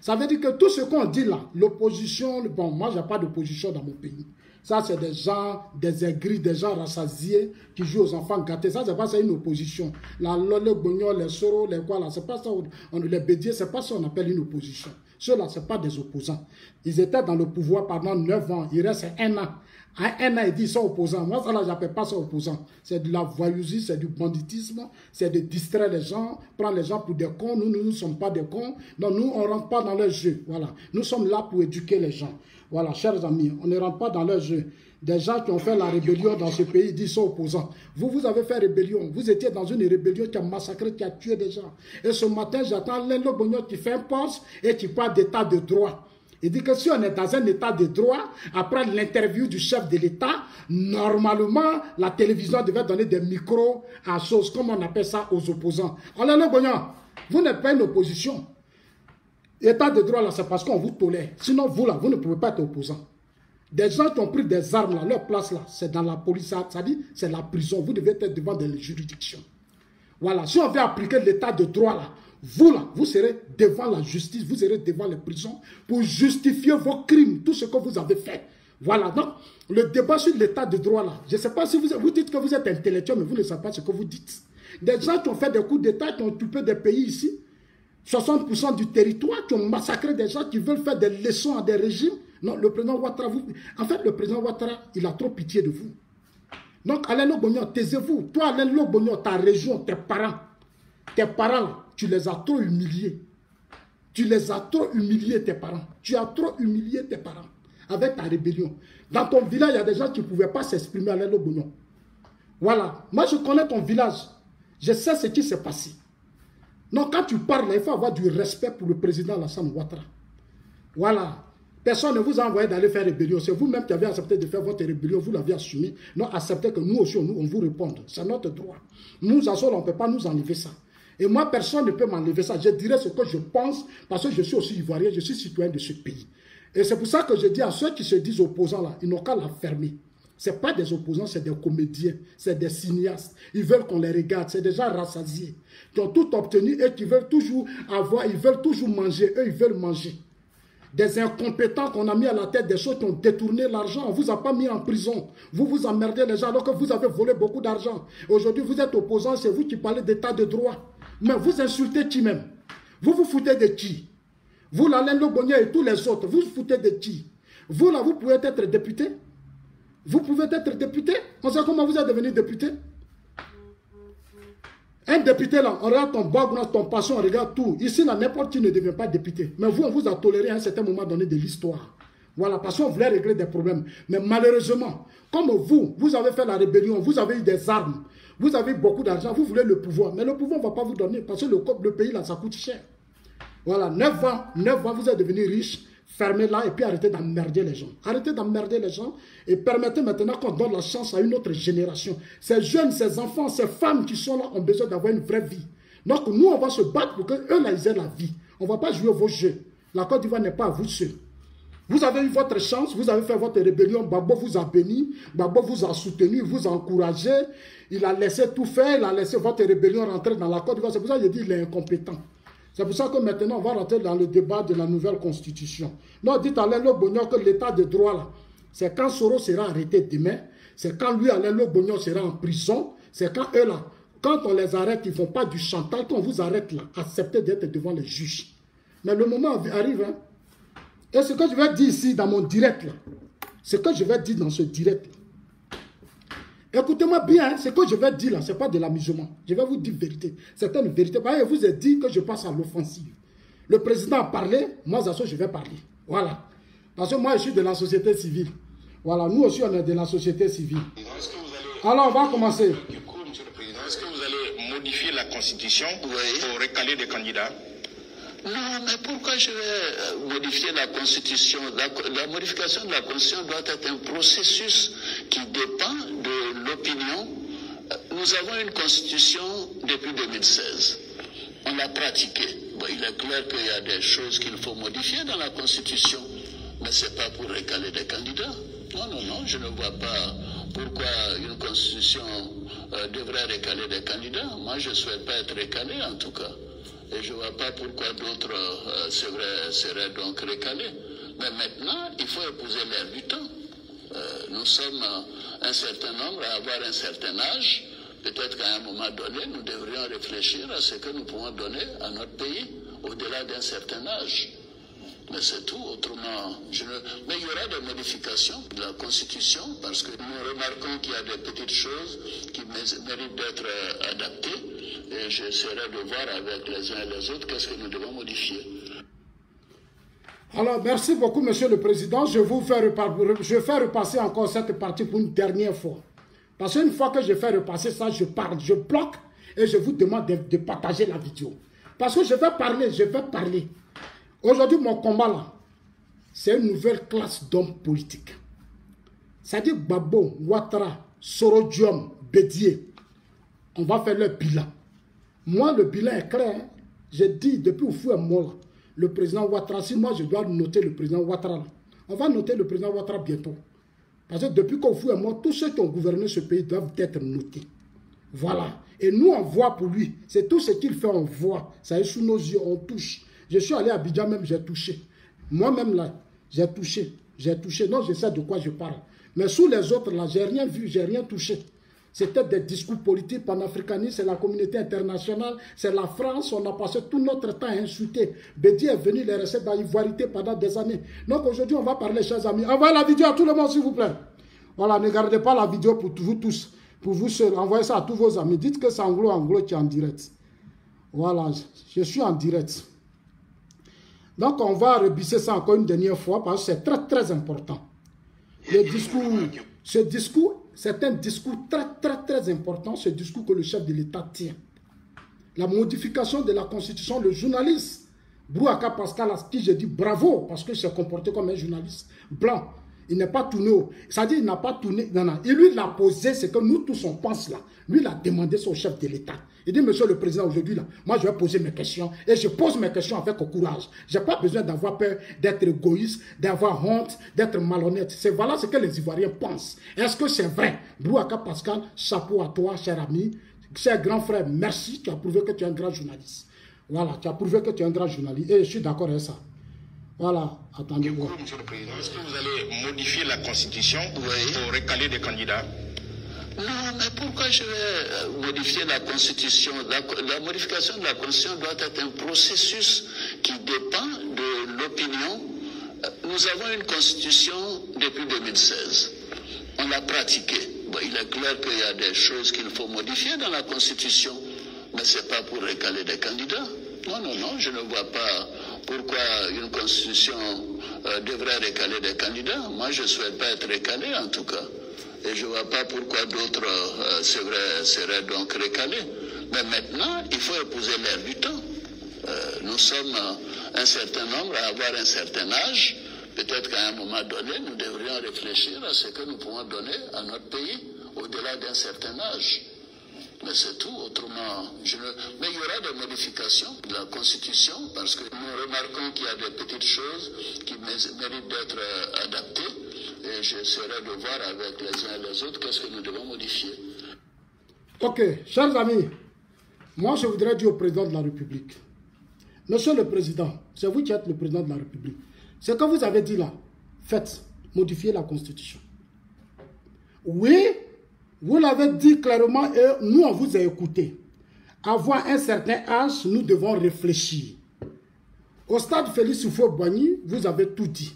Ça veut dire que tout ce qu'on dit là, l'opposition, bon, moi, je n'ai pas d'opposition dans mon pays. Ça, c'est des gens, des aigris, des gens rassasiés qui jouent aux enfants gâtés. Ça, c'est pas ça une opposition. La lole, bognon, les soros, les quoi là, c'est pas ça, les bédiers, c'est pas ça qu'on appelle une opposition. Ceux-là, ce n'est pas des opposants. Ils étaient dans le pouvoir pendant 9 ans. Il reste 1 an. À 1 an, ils disent qu'ils sont opposants. Moi, ça, là, je n'appelle pas ça opposants. C'est de la voyousie, c'est du banditisme, c'est de distraire les gens, prendre les gens pour des cons. Nous ne sommes pas des cons. Donc, nous, on ne rentre pas dans leur jeu. Voilà. Nous sommes là pour éduquer les gens. Voilà, chers amis, on ne rentre pas dans leur jeu. Des gens qui ont fait la rébellion dans ce pays disent qu'ils sont opposants. Vous avez fait rébellion. Vous étiez dans une rébellion qui a massacré, qui a tué des gens. Et ce matin, j'attends Lelo Bogno qui fait un poste et qui parle d'état de droit. Il dit que si on est dans un état de droit, après l'interview du chef de l'État, normalement, la télévision devait donner des micros à choses, comme on appelle ça, aux opposants. Alors Lelo Bogno, vous n'êtes pas une opposition. L'état de droit, là, c'est parce qu'on vous tolère. Sinon, vous, là, vous ne pouvez pas être opposant. Des gens qui ont pris des armes, là, leur place, là, c'est dans la police, ça dit, c'est la prison. Vous devez être devant des juridictions. Voilà. Si on veut appliquer l'état de droit, là, vous serez devant la justice, vous serez devant les prisons pour justifier vos crimes, tout ce que vous avez fait. Voilà. Donc, le débat sur l'état de droit, là, je ne sais pas si vous dites que vous êtes intellectuel, mais vous ne savez pas ce que vous dites. Des gens qui ont fait des coups d'État, qui ont occupé des pays ici, 60% du territoire, qui ont massacré des gens, qui veulent faire des leçons à des régimes. Non, le président Ouattara, en fait, le président Ouattara, il a trop pitié de vous. Donc, Alain Lobognon, taisez-vous. Toi, Alain Lobognon, ta région, tes parents, tu les as trop humiliés. Tu les as trop humiliés, tes parents. Tu as trop humilié tes parents avec ta rébellion. Dans ton village, il y a des gens qui ne pouvaient pas s'exprimer à Alain Lobognon. Voilà. Moi, je connais ton village. Je sais ce qui s'est passé. Donc, quand tu parles, il faut avoir du respect pour le président Alassane Ouattara. Voilà. Personne ne vous a envoyé d'aller faire rébellion. C'est vous-même qui avez accepté de faire votre rébellion. Vous l'avez assumé. Non, acceptez que nous aussi, on vous réponde. C'est notre droit. Nous, en soi, on ne peut pas nous enlever ça. Et moi, personne ne peut m'enlever ça. Je dirais ce que je pense parce que je suis aussi ivoirien, je suis citoyen de ce pays. Et c'est pour ça que je dis à ceux qui se disent opposants là, ils n'ont qu'à la fermer. Ce n'est pas des opposants, c'est des comédiens, c'est des cinéastes. Ils veulent qu'on les regarde, c'est des gens rassasiés, qui ont tout obtenu et qui veulent toujours avoir, ils veulent toujours manger, eux ils veulent manger. Des incompétents qu'on a mis à la tête, des choses qui ont détourné l'argent, on ne vous a pas mis en prison. Vous vous emmerdez les gens alors que vous avez volé beaucoup d'argent. Aujourd'hui vous êtes opposants, c'est vous qui parlez d'état de droit. Mais vous insultez qui même? Vous vous foutez de qui? Vous, Alain Lobognon et tous les autres, vous vous foutez de qui? Vous là, vous pouvez être député? Vous pouvez être député? On sait comment vous êtes devenu député? Un député là, on regarde ton background, ton passion, on regarde tout. Ici, n'importe qui ne devient pas député. Mais vous, on vous a toléré à un certain moment donné de l'histoire. Voilà, parce qu'on voulait régler des problèmes. Mais malheureusement, comme vous avez fait la rébellion, vous avez eu des armes, vous avez beaucoup d'argent, vous voulez le pouvoir. Mais le pouvoir ne va pas vous donner parce que le pays là, ça coûte cher. Voilà, 9 ans, vous êtes devenu riche. Fermez là et puis arrêtez d'emmerder les gens. Arrêtez d'emmerder les gens et permettez maintenant qu'on donne la chance à une autre génération. Ces jeunes, ces enfants, ces femmes qui sont là ont besoin d'avoir une vraie vie. Donc nous, on va se battre pour qu'eux, là, ils aient la vie. On ne va pas jouer vos jeux. La Côte d'Ivoire n'est pas à vous seul. Vous avez eu votre chance, vous avez fait votre rébellion, Gbagbo vous a béni, Gbagbo vous a soutenu, vous a encouragé, il a laissé tout faire, il a laissé votre rébellion rentrer dans la Côte d'Ivoire. C'est pour ça que je dis qu'il est incompétent. C'est pour ça que maintenant, on va rentrer dans le débat de la nouvelle constitution. Non, dites à Alain Lobognon que l'état de droit, là, c'est quand Soro sera arrêté demain, c'est quand lui, Alain Lobognon, sera en prison, c'est quand eux, là, quand on les arrête, ils ne font pas du chantage, quand on vous arrête, là, acceptez d'être devant les juges. Mais le moment arrive, hein. Et ce que je vais dire ici, dans mon direct, là, ce que je vais dire dans ce direct, là, écoutez-moi bien, hein, ce que je vais dire là, ce n'est pas de l'amusement. Je vais vous dire vérité. C'est une vérité. Je vous ai dit que je passe à l'offensive. Le président a parlé, moi, je vais parler. Voilà. Parce que moi, je suis de la société civile. Voilà, nous aussi, on est de la société civile. Alors, on va commencer. Monsieur le Président, est-ce que vous allez modifier la Constitution pour recaler des candidats? Non, mais pourquoi je vais modifier la Constitution? La modification de la Constitution doit être un processus qui dépend de l'opinion. Nous avons une Constitution depuis 2016. On l'a pratiquée. Bon, il est clair qu'il y a des choses qu'il faut modifier dans la Constitution, mais ce n'est pas pour recaler des candidats. Non, non, non, je ne vois pas pourquoi une Constitution devrait recaler des candidats. Moi, je ne souhaite pas être recalé, en tout cas. Et je ne vois pas pourquoi d'autres seraient donc recalés. Mais maintenant, il faut épouser l'air du temps. Nous sommes un certain nombre à avoir un certain âge. Peut-être qu'à un moment donné, nous devrions réfléchir à ce que nous pouvons donner à notre pays au-delà d'un certain âge. Mais c'est tout, autrement, mais il y aura des modifications de la Constitution parce que nous remarquons qu'il y a des petites choses qui méritent d'être adaptées et j'essaierai de voir avec les uns et les autres qu'est-ce que nous devons modifier. Alors, merci beaucoup, Monsieur le Président. Je vais faire repasser encore cette partie pour une dernière fois. Parce qu'une fois que je fais repasser ça, je parle, je bloque et je vous demande de partager la vidéo. Parce que je vais parler. Aujourd'hui, mon combat là, c'est une nouvelle classe d'hommes politiques. C'est-à-dire Gbagbo, Ouattara, Soro Diom, Bédié. On va faire leur bilan. Moi, le bilan est clair. Hein? J'ai dit depuis au fou et mort, le président Ouattara, si moi je dois noter le président Ouattara, là, on va noter le président Ouattara bientôt. Parce que depuis qu'au fou et mort, tous ceux qui ont gouverné ce pays doivent être notés. Voilà. Et nous, on voit pour lui. C'est tout ce qu'il fait, on voit. Ça est sous nos yeux, on touche. Je suis allé à Abidjan même, j'ai touché. Moi-même là, j'ai touché. Non, je sais de quoi je parle. Mais sous les autres là, j'ai rien vu, j'ai rien touché. C'était des discours politiques panafricanistes, c'est la communauté internationale, c'est la France. On a passé tout notre temps à insulter. Bédi est venu les recettes d'ivoirité pendant des années. Donc aujourd'hui, on va parler, chers amis. Envoyez la vidéo à tout le monde, s'il vous plaît. Voilà, ne gardez pas la vidéo pour vous tous, pour vous seuls. Envoyez ça à tous vos amis. Dites que c'est Anglo qui est en direct. Voilà, je suis en direct. Donc on va rebisser ça encore une dernière fois parce que c'est très très important. Le discours, ce discours, c'est un discours très important, ce discours que le chef de l'État tient. La modification de la Constitution, le journaliste, Bouaka Pascal, à qui je dis bravo, parce qu'il s'est comporté comme un journaliste blanc. Il n'est pas tourné, c'est-à-dire il n'a pas tourné, non. Et lui, il a posé ce que nous tous on pense là. Lui, il a demandé au chef de l'État. Il dit, monsieur le président, aujourd'hui, là, moi, je vais poser mes questions. Et je pose mes questions avec courage. Je n'ai pas besoin d'avoir peur, d'être égoïste, d'avoir honte, d'être malhonnête. Voilà ce que les Ivoiriens pensent. Est-ce que c'est vrai? Bouaka Pascal, chapeau à toi, cher ami. Cher grand frère, merci. Tu as prouvé que tu es un grand journaliste. Voilà, tu as prouvé que tu es un grand journaliste. Et je suis d'accord avec ça. Voilà, attendez. Monsieur le Président, est-ce que vous allez modifier la Constitution pour recaler des candidats? Non, mais pourquoi je vais modifier la Constitution? La modification de la Constitution doit être un processus qui dépend de l'opinion. Nous avons une Constitution depuis 2016. On l'a pratiquée. Bon, il est clair qu'il y a des choses qu'il faut modifier dans la Constitution, mais ce n'est pas pour recaler des candidats. Non, je ne vois pas pourquoi une Constitution devrait recaler des candidats. Moi, je ne souhaite pas être recalé, en tout cas. Et je ne vois pas pourquoi d'autres seraient donc recalés. Mais maintenant, il faut épouser l'ère du temps. Nous sommes un certain nombre à avoir un certain âge. Peut-être qu'à un moment donné, nous devrions réfléchir à ce que nous pouvons donner à notre pays au-delà d'un certain âge. Mais c'est tout, autrement, mais il y aura des modifications de la Constitution parce que nous remarquons qu'il y a des petites choses qui méritent d'être adaptées et j'essaierai de voir avec les uns et les autres qu'est-ce que nous devons modifier. Ok, chers amis, moi je voudrais dire au président de la République, monsieur le président, c'est vous qui êtes le président de la République, ce que vous avez dit là, faites, modifier la Constitution. Oui, vous l'avez dit clairement et nous, on vous a écouté. Avoir un certain âge, nous devons réfléchir. Au stade Félix Houphouët-Boigny, vous avez tout dit.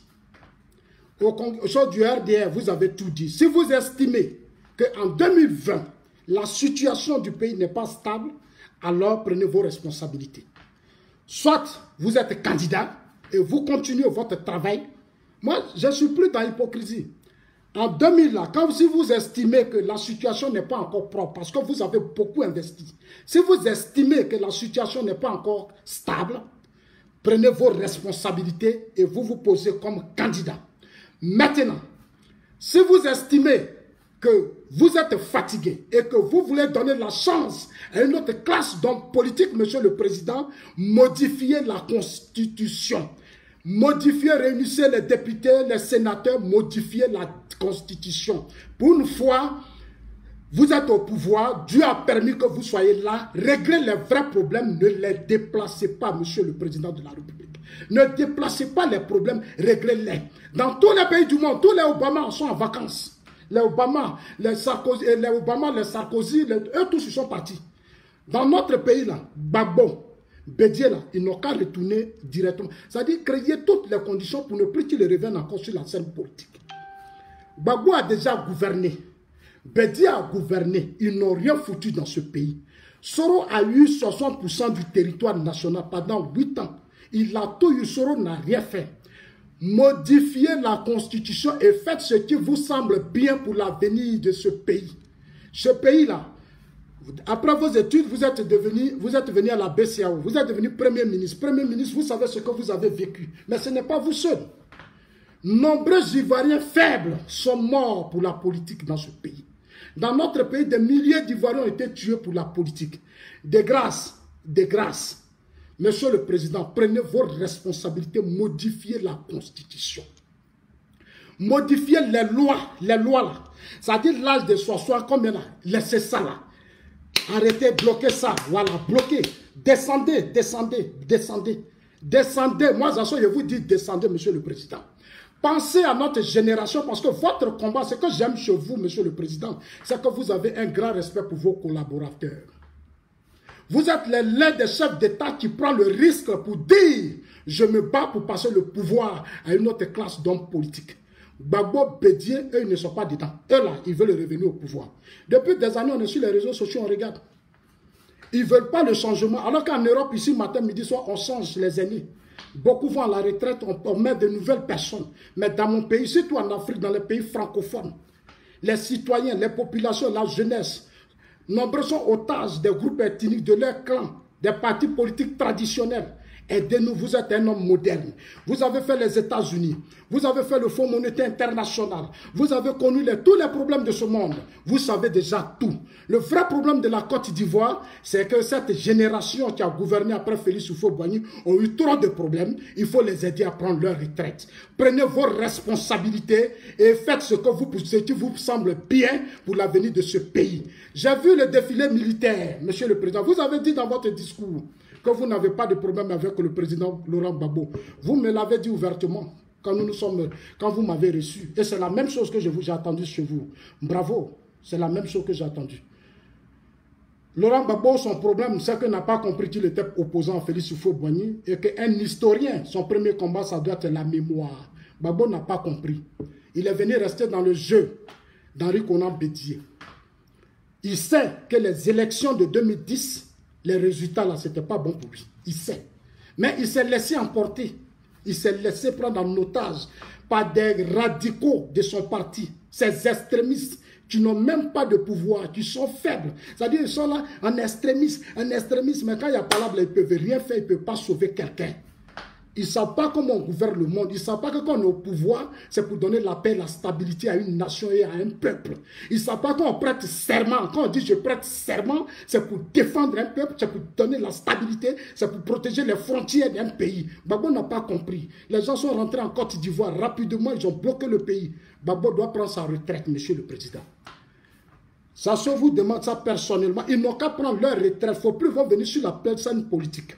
Au stade du RDR, vous avez tout dit. Si vous estimez qu'en 2020, la situation du pays n'est pas stable, alors prenez vos responsabilités. Soit vous êtes candidat et vous continuez votre travail. Moi, je ne suis plus dans l'hypocrisie. En 2000, là, si vous estimez que la situation n'est pas encore propre, parce que vous avez beaucoup investi, si vous estimez que la situation n'est pas encore stable, prenez vos responsabilités et vous vous posez comme candidat. Maintenant, si vous estimez que vous êtes fatigué et que vous voulez donner la chance à une autre classe d'hommes politiques, monsieur le président, modifiez la Constitution. Modifiez, réunissez les députés, les sénateurs, modifiez la Constitution. Pour une fois, vous êtes au pouvoir, Dieu a permis que vous soyez là, réglez les vrais problèmes, ne les déplacez pas, monsieur le président de la République. Ne déplacez pas les problèmes, réglez-les. Dans tous les pays du monde, tous les Obama sont en vacances. Les Obama, les Sarkozy, eux tous ils sont partis. Dans notre pays là, Gbagbo, Bédié là, ils n'ont qu'à retourner directement. C'est-à-dire créer toutes les conditions pour ne plus qu'ils reviennent encore sur la scène politique. Gbagbo a déjà gouverné. Bédié a gouverné. Ils n'ont rien foutu dans ce pays. Soro a eu 60% du territoire national pendant 8 ans. Il a tout eu. Soro n'a rien fait. Modifiez la Constitution et faites ce qui vous semble bien pour l'avenir de ce pays. Ce pays-là, après vos études, vous êtes venu à la BCAO, vous êtes devenu Premier ministre. Premier ministre, vous savez ce que vous avez vécu. Mais ce n'est pas vous seul. Nombreux Ivoiriens faibles sont morts pour la politique dans ce pays. Dans notre pays, des milliers d'Ivoiriens ont été tués pour la politique. De grâce. Monsieur le Président, prenez vos responsabilités, modifiez la Constitution. Modifiez les lois là. C'est-à-dire l'âge de 60, combien là? Laissez ça là. Arrêtez, bloquez ça. Voilà, bloquez. Descendez. Moi, je vous dis descendez, monsieur le président. Pensez à notre génération, parce que votre combat, ce que j'aime chez vous, Monsieur le Président, c'est que vous avez un grand respect pour vos collaborateurs. Vous êtes l'un des chefs d'État qui prend le risque pour dire « Je me bats pour passer le pouvoir à une autre classe d'hommes politiques ». Gbagbo, Bédié, eux, ils ne sont pas dedans. Eux, là, ils veulent revenir au pouvoir. Depuis des années, on est sur les réseaux sociaux, on regarde. Ils ne veulent pas le changement. Alors qu'en Europe, ici, matin, midi, soir, on change les aînés. Beaucoup vont à la retraite, on met de nouvelles personnes. Mais dans mon pays, surtout en Afrique, dans les pays francophones, les citoyens, les populations, la jeunesse, nombreux sont otages des groupes ethniques, de leurs clans, des partis politiques traditionnels. Aidez-nous, vous êtes un homme moderne. Vous avez fait les États-Unis. Vous avez fait le Fonds monétaire international. Vous avez connu tous les problèmes de ce monde. Vous savez déjà tout. Le vrai problème de la Côte d'Ivoire, c'est que cette génération qui a gouverné après Félix Houphouët-Boigny ont eu trop de problèmes. Il faut les aider à prendre leur retraite. Prenez vos responsabilités et faites ce qui vous semble bien pour l'avenir de ce pays. J'ai vu le défilé militaire, Monsieur le Président. Vous avez dit dans votre discours que vous n'avez pas de problème avec le président Laurent Gbagbo. Vous me l'avez dit ouvertement quand vous m'avez reçu. Et c'est la même chose que j'ai attendu chez vous. Bravo, c'est la même chose que j'ai attendu. Laurent Gbagbo, son problème, c'est qu'il n'a pas compris qu'il était opposant à Félix Houphouët-Boigny et qu'un historien, son premier combat, ça doit être la mémoire. Gbagbo n'a pas compris. Il est venu rester dans le jeu d'Henri Konan Bédié. Il sait que les élections de 2010, les résultats là, ce n'était pas bon pour lui. Il sait. Mais il s'est laissé emporter. Il s'est laissé prendre en otage par des radicaux de son parti. Ces extrémistes qui n'ont même pas de pouvoir, qui sont faibles. C'est-à-dire qu'ils sont là en extrémisme, mais quand il y a palabre, ils ne peuvent rien faire, ils ne peuvent pas sauver quelqu'un. Ils ne savent pas comment on gouverne le monde. Ils ne savent pas que quand on est au pouvoir, c'est pour donner la paix, la stabilité à une nation et à un peuple. Ils ne savent pas quand on prête serment. Quand on dit je prête serment, c'est pour défendre un peuple, c'est pour donner la stabilité, c'est pour protéger les frontières d'un pays. Gbagbo n'a pas compris. Les gens sont rentrés en Côte d'Ivoire rapidement, ils ont bloqué le pays. Gbagbo doit prendre sa retraite, Monsieur le Président. Ça se vous demande ça personnellement. Ils n'ont qu'à prendre leur retraite. Il ne faut plus venir sur la scène politique.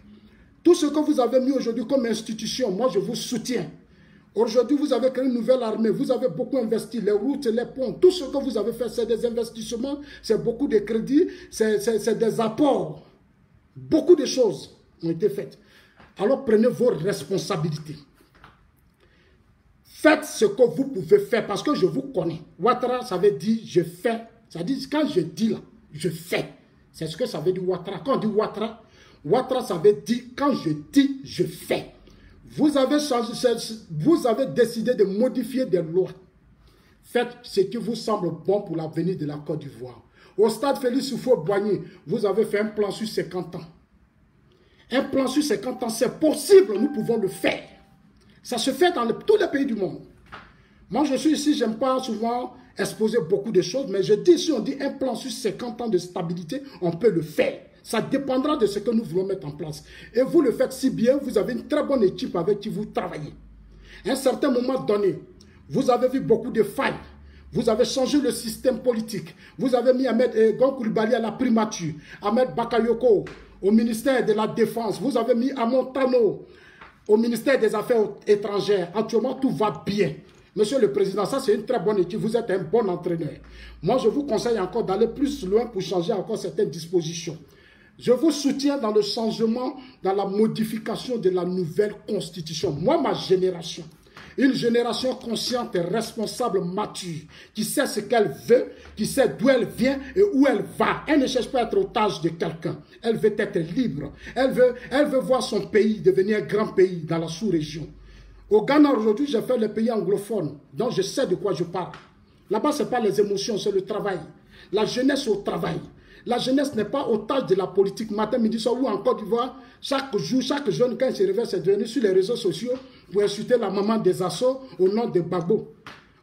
Tout ce que vous avez mis aujourd'hui comme institution, moi je vous soutiens. Aujourd'hui, vous avez créé une nouvelle armée, vous avez beaucoup investi, les routes, les ponts, tout ce que vous avez fait, c'est des investissements, c'est beaucoup de crédits, c'est des apports. Beaucoup de choses ont été faites. Alors prenez vos responsabilités. Faites ce que vous pouvez faire, parce que je vous connais. Ouattara, ça veut dire je fais. Ça dit quand je dis là, je fais. C'est ce que ça veut dire Ouattara. Quand on dit Ouattara, Ouattara, ça veut dire quand je dis, je fais. Vous avez décidé de modifier des lois. Faites ce qui vous semble bon pour l'avenir de la Côte d'Ivoire. Au stade Félix Houphouët-Boigny, vous avez fait un plan sur 50 ans. Un plan sur 50 ans, c'est possible, nous pouvons le faire. Ça se fait dans tous les pays du monde. Moi, je suis ici, je n'aime pas souvent exposer beaucoup de choses, mais je dis, si on dit un plan sur 50 ans de stabilité, on peut le faire. Ça dépendra de ce que nous voulons mettre en place. Et vous le faites si bien, vous avez une très bonne équipe avec qui vous travaillez. À un certain moment donné, vous avez vu beaucoup de failles. Vous avez changé le système politique. Vous avez mis Ahmed Gon Coulibaly à la primature, Ahmed Bakayoko au ministère de la Défense. Vous avez mis Amon Tano au ministère des Affaires étrangères. Actuellement, tout va bien. Monsieur le Président, ça c'est une très bonne équipe. Vous êtes un bon entraîneur. Moi, je vous conseille encore d'aller plus loin pour changer encore certaines dispositions. Je vous soutiens dans le changement, dans la modification de la nouvelle constitution. Moi, ma génération, une génération consciente et responsable, mature, qui sait ce qu'elle veut, qui sait d'où elle vient et où elle va. Elle ne cherche pas à être otage de quelqu'un. Elle veut être libre. Elle veut voir son pays devenir un grand pays dans la sous-région. Au Ghana, aujourd'hui, j'ai fait le pays anglophone, donc je sais de quoi je parle. Là-bas, ce n'est pas les émotions, c'est le travail. La jeunesse au travail. La jeunesse n'est pas otage de la politique. Matin, midi, soir, ou en Côte d'Ivoire, chaque jour, chaque jeune, quand il se réveille, c'est de venir sur les réseaux sociaux pour insulter la maman des Assauts au nom de Gbagbo,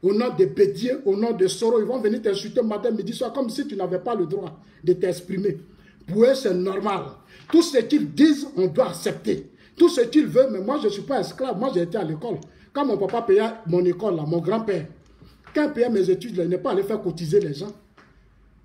au nom de Bédié, au nom de Soro. Ils vont venir t'insulter matin, midi, soir, comme si tu n'avais pas le droit de t'exprimer. Pour eux, c'est normal. Tout ce qu'ils disent, on doit accepter. Tout ce qu'ils veulent, mais moi, je ne suis pas esclave. Moi, j'ai été à l'école. Quand mon papa payait mon école, là, mon grand-père, quand il payait mes études, là, il n'est pas allé faire cotiser les gens.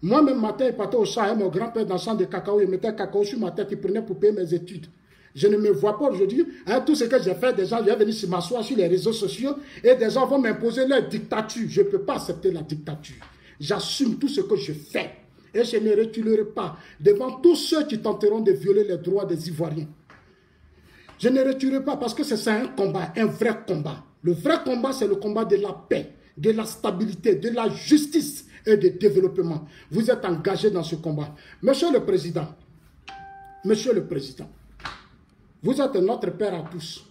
Moi-même, matin, il partait au champ, mon grand-père dans le champ de cacao, il mettait cacao sur ma tête, il prenait pour payer mes études. Je ne me vois pas aujourd'hui. Hein, tout ce que j'ai fait, des gens viennent venir m'asseoir sur les réseaux sociaux et des gens vont m'imposer leur dictature. Je ne peux pas accepter la dictature. J'assume tout ce que je fais. Et je ne reculerai pas devant tous ceux qui tenteront de violer les droits des Ivoiriens. Je ne reculerai pas parce que c'est ça un combat, un vrai combat. Le vrai combat, c'est le combat de la paix, de la stabilité, de la justice et du développement. Vous êtes engagé dans ce combat. Monsieur le Président, vous êtes notre père à tous.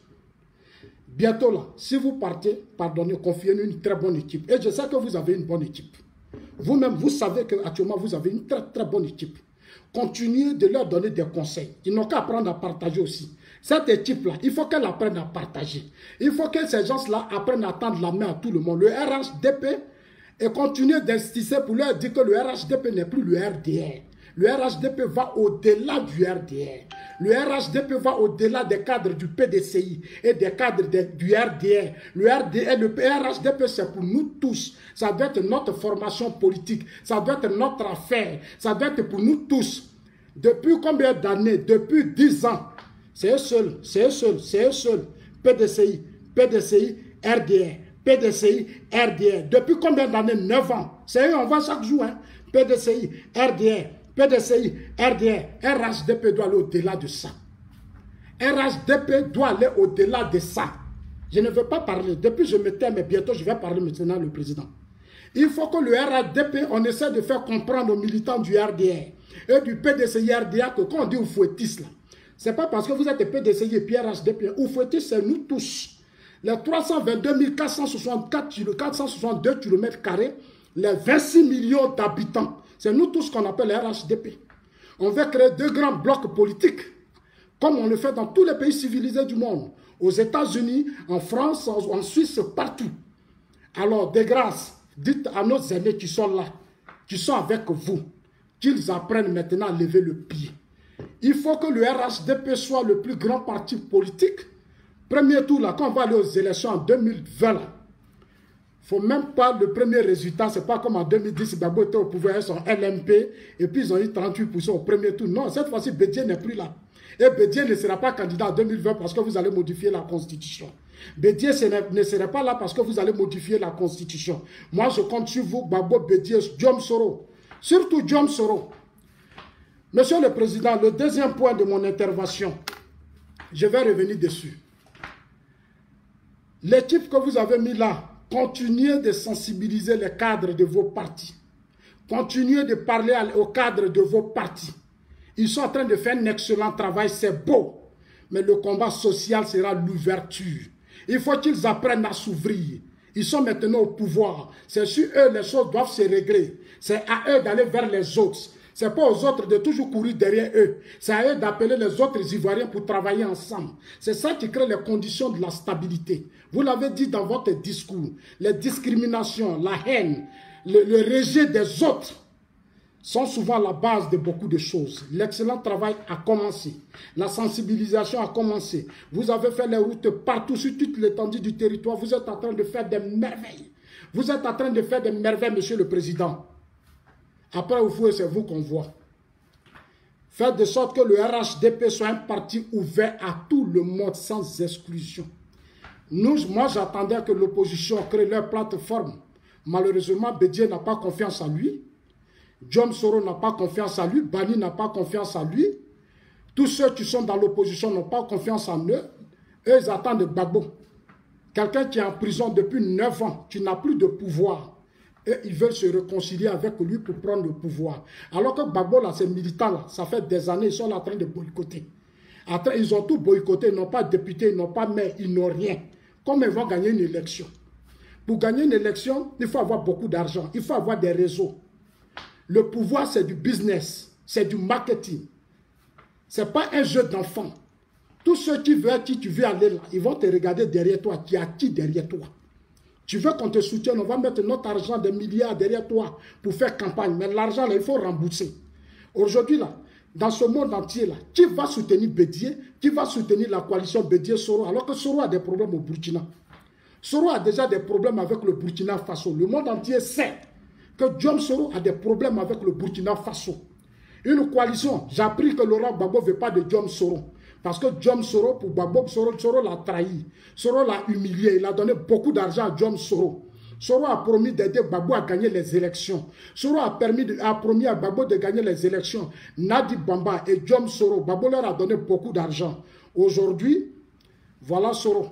Bientôt là, si vous partez, pardonnez, confiez-nous une très bonne équipe. Et je sais que vous avez une bonne équipe. Vous-même, vous savez qu'actuellement, vous avez une très très bonne équipe. Continuez de leur donner des conseils. Ils n'ont qu'à apprendre à partager aussi. Cette équipe-là, il faut qu'elle apprenne à partager. Il faut que ces gens-là apprennent à tendre la main à tout le monde. Le RHDP, et continuer d'insister pour leur dire que le RHDP n'est plus le RDR. Le RHDP va au-delà du RDR. Le RHDP va au-delà des cadres du PDCI et des cadres du RDR. Le RHDP, c'est pour nous tous. Ça doit être notre formation politique. Ça doit être notre affaire. Ça doit être pour nous tous. Depuis combien d'années? Depuis 10 ans. C'est eux seuls. PDCI, RDR. PDCI, RDR. Depuis combien d'années? 9 ans. C'est eux, on voit chaque jour. Hein? PDCI, RDR. PDCI, RDR, RHDP doit aller au-delà de ça. RHDP doit aller au-delà de ça. Je ne veux pas parler. Depuis je me tais, mais bientôt je vais parler maintenant le président. Il faut que le RHDP, on essaie de faire comprendre aux militants du RDR et du PDCI RDR que quand on dit oufouettis là, c'est pas parce que vous êtes PDCI et puis RHDP. Oufouettis, c'est nous tous. Les 322 462 km², les 26 millions d'habitants. C'est nous tous qu'on appelle RHDP. On veut créer 2 grands blocs politiques, comme on le fait dans tous les pays civilisés du monde. Aux États-Unis, en France, en Suisse, partout. Alors, de grâce, dites à nos aînés qui sont là, qui sont avec vous, qu'ils apprennent maintenant à lever le pied. Il faut que le RHDP soit le plus grand parti politique. Premier tour, là, quand on va aller aux élections en 2020, là, il ne faut même pas le premier résultat, ce n'est pas comme en 2010, Gbagbo était au pouvoir, ils sont LMP, et puis ils ont eu 38% au premier tour. Non, cette fois-ci, Bédié n'est plus là. Et Bédié ne sera pas candidat en 2020 parce que vous allez modifier la Constitution. Bédié ne sera pas là parce que vous allez modifier la Constitution. Moi, je compte sur vous, Gbagbo, Bédié, Diom Soro. Surtout Diom Soro. Monsieur le Président, le deuxième point de mon intervention, je vais revenir dessus. L'équipe que vous avez mis là, continuez de sensibiliser les cadres de vos partis. Continuez de parler aux cadres de vos partis. Ils sont en train de faire un excellent travail, c'est beau. Mais le combat social sera l'ouverture. Il faut qu'ils apprennent à s'ouvrir. Ils sont maintenant au pouvoir. C'est sur eux les choses doivent se régler. C'est à eux d'aller vers les autres. Ce n'est pas aux autres de toujours courir derrière eux. C'est à eux d'appeler les autres Ivoiriens pour travailler ensemble. C'est ça qui crée les conditions de la stabilité. Vous l'avez dit dans votre discours. Les discriminations, la haine, le rejet des autres sont souvent la base de beaucoup de choses. L'excellent travail a commencé. La sensibilisation a commencé. Vous avez fait les routes partout sur toute l'étendue du territoire. Vous êtes en train de faire des merveilles. Vous êtes en train de faire des merveilles, Monsieur le Président. Après, c'est vous qu'on voit. Faites de sorte que le RHDP soit un parti ouvert à tout le monde, sans exclusion. Moi, j'attendais que l'opposition crée leur plateforme. Malheureusement, Bédié n'a pas confiance en lui. Diom Soro n'a pas confiance en lui. Bani n'a pas confiance en lui. Tous ceux qui sont dans l'opposition n'ont pas confiance en eux. Eux, ils attendent Gbagbo. Quelqu'un qui est en prison depuis 9 ans, qui n'a plus de pouvoir. Et ils veulent se réconcilier avec lui pour prendre le pouvoir. Alors que Gbagbo, là, ces militants-là, ça fait des années, ils sont là en train de boycotter. Après, ils ont tout boycotté, ils n'ont pas de député, ils n'ont pas de maire, ils n'ont rien. Comment ils vont gagner une élection? Pour gagner une élection, il faut avoir beaucoup d'argent, il faut avoir des réseaux. Le pouvoir, c'est du business, c'est du marketing. Ce n'est pas un jeu d'enfant. Tous ceux qui veulent, qui tu veux aller là, ils vont te regarder derrière toi, qui a qui derrière toi. Tu veux qu'on te soutienne, on va mettre notre argent, des milliards derrière toi pour faire campagne. Mais l'argent, là, il faut rembourser. Aujourd'hui, là, dans ce monde entier, là, qui va soutenir Bédié, qui va soutenir la coalition Bédié-Soro, alors que Soro a des problèmes au Burkina. Soro a déjà des problèmes avec le Burkina Faso. Le monde entier sait que Diom Soro a des problèmes avec le Burkina Faso. Une coalition, j'ai appris que Laurent Gbagbo ne veut pas de Diom Soro. Parce que John Soro, pour Gbagbo, Soro l'a trahi. Soro l'a humilié. Il a donné beaucoup d'argent à John Soro. Soro a promis d'aider Gbagbo à gagner les élections. Soro a promis à Gbagbo de gagner les élections. Nadi Bamba et John Soro, Gbagbo leur a donné beaucoup d'argent. Aujourd'hui, voilà Soro.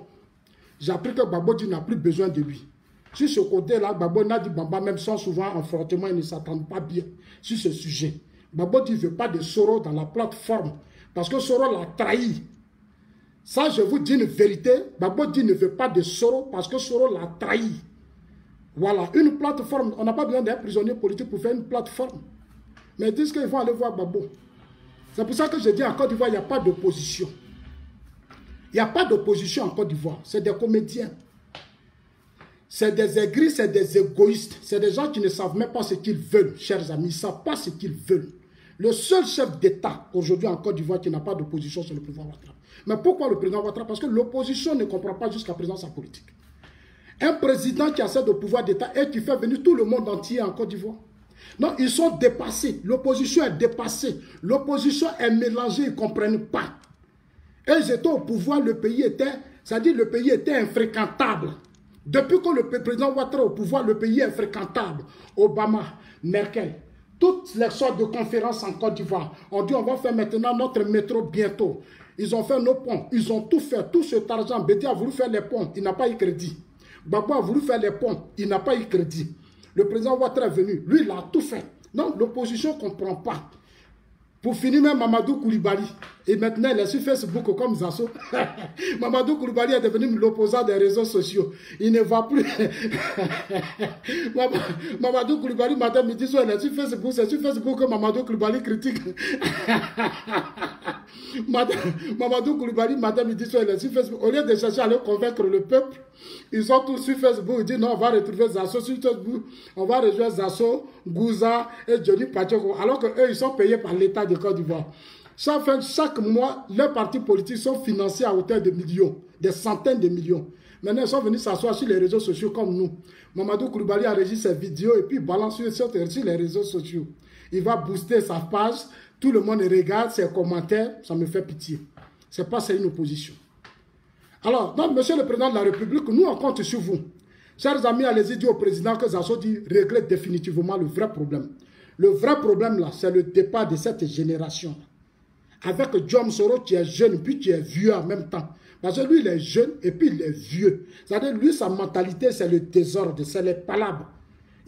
J'ai appris que Gbagbo n'a plus besoin de lui. Sur ce côté-là, Gbagbo, Nadi Bamba même sont souvent en frottement, ils ne s'attendent pas bien sur ce sujet. Gbagbo ne veut pas de Soro dans la plateforme parce que Soro l'a trahi. Ça, je vous dis une vérité. Gbagbo ne veut pas de Soro parce que Soro l'a trahi. Voilà, une plateforme. On n'a pas besoin d'un prisonnier politique pour faire une plateforme. Mais ils disent qu'ils vont aller voir Gbagbo. C'est pour ça que je dis en Côte d'Ivoire, il n'y a pas d'opposition. Il n'y a pas d'opposition en Côte d'Ivoire. C'est des comédiens. C'est des aigris, c'est des égoïstes. C'est des gens qui ne savent même pas ce qu'ils veulent, chers amis. Ils ne savent pas ce qu'ils veulent. Le seul chef d'État aujourd'hui en Côte d'Ivoire qui n'a pas d'opposition, c'est le président Ouattara. Mais pourquoi le président Ouattara? Parce que l'opposition ne comprend pas jusqu'à présent sa politique. Un président qui a cède au pouvoir d'État et qui fait venir tout le monde entier en Côte d'Ivoire. Non, ils sont dépassés. L'opposition est dépassée. L'opposition est mélangée, ils ne comprennent pas. Et ils étaient au pouvoir, le pays était, c'est-à-dire le pays était infréquentable. Depuis que le président Ouattara est au pouvoir, le pays est infréquentable. Obama, Merkel, toutes les sortes de conférences en Côte d'Ivoire. On dit on va faire maintenant notre métro bientôt. Ils ont fait nos ponts, ils ont tout fait, tout cet argent. Bédi a voulu faire les ponts, il n'a pas eu crédit. Gbagbo a voulu faire les ponts, il n'a pas eu crédit. Le président Ouattara est venu, lui il a tout fait. Donc l'opposition ne comprend pas. Pour finir, même Mamadou Koulibaly, et maintenant il est sur Facebook comme Zasso. Mamadou Koulibaly est devenu l'opposant des réseaux sociaux. Il ne va plus. Mamadou Koulibaly, matin, midi, soir, il est sur Facebook. C'est sur Facebook que Mamadou Koulibaly critique. Mamadou Koulibaly, matin, midi, soir, il est sur Facebook. Au lieu de chercher à aller convaincre le peuple, ils sont tous sur Facebook. Ils disent non, on va retrouver Zasso sur Facebook. On va rejoindre Zasso, Gouza et Johnny Pachoko. Alors qu'eux, ils sont payés par l'État de Côte d'Ivoire. Chaque mois, les partis politiques sont financés à hauteur de millions, des centaines de millions. Maintenant, ils sont venus s'asseoir sur les réseaux sociaux comme nous. Mamadou Koulibaly a enregistré ses vidéos et puis il balance sur les réseaux sociaux. Il va booster sa page, tout le monde regarde ses commentaires, ça me fait pitié. C'est pas ça une opposition. Alors, donc, monsieur le président de la République, nous on compte sur vous. Chers amis, allez-y dire au président que Zasso dit régler définitivement le vrai problème. Le vrai problème là, c'est le départ de cette génération. Avec John Soro qui est jeune puis qui est vieux en même temps. Parce que lui, il est jeune et puis il est vieux. C'est-à-dire, lui, sa mentalité, c'est le désordre, c'est les palabres.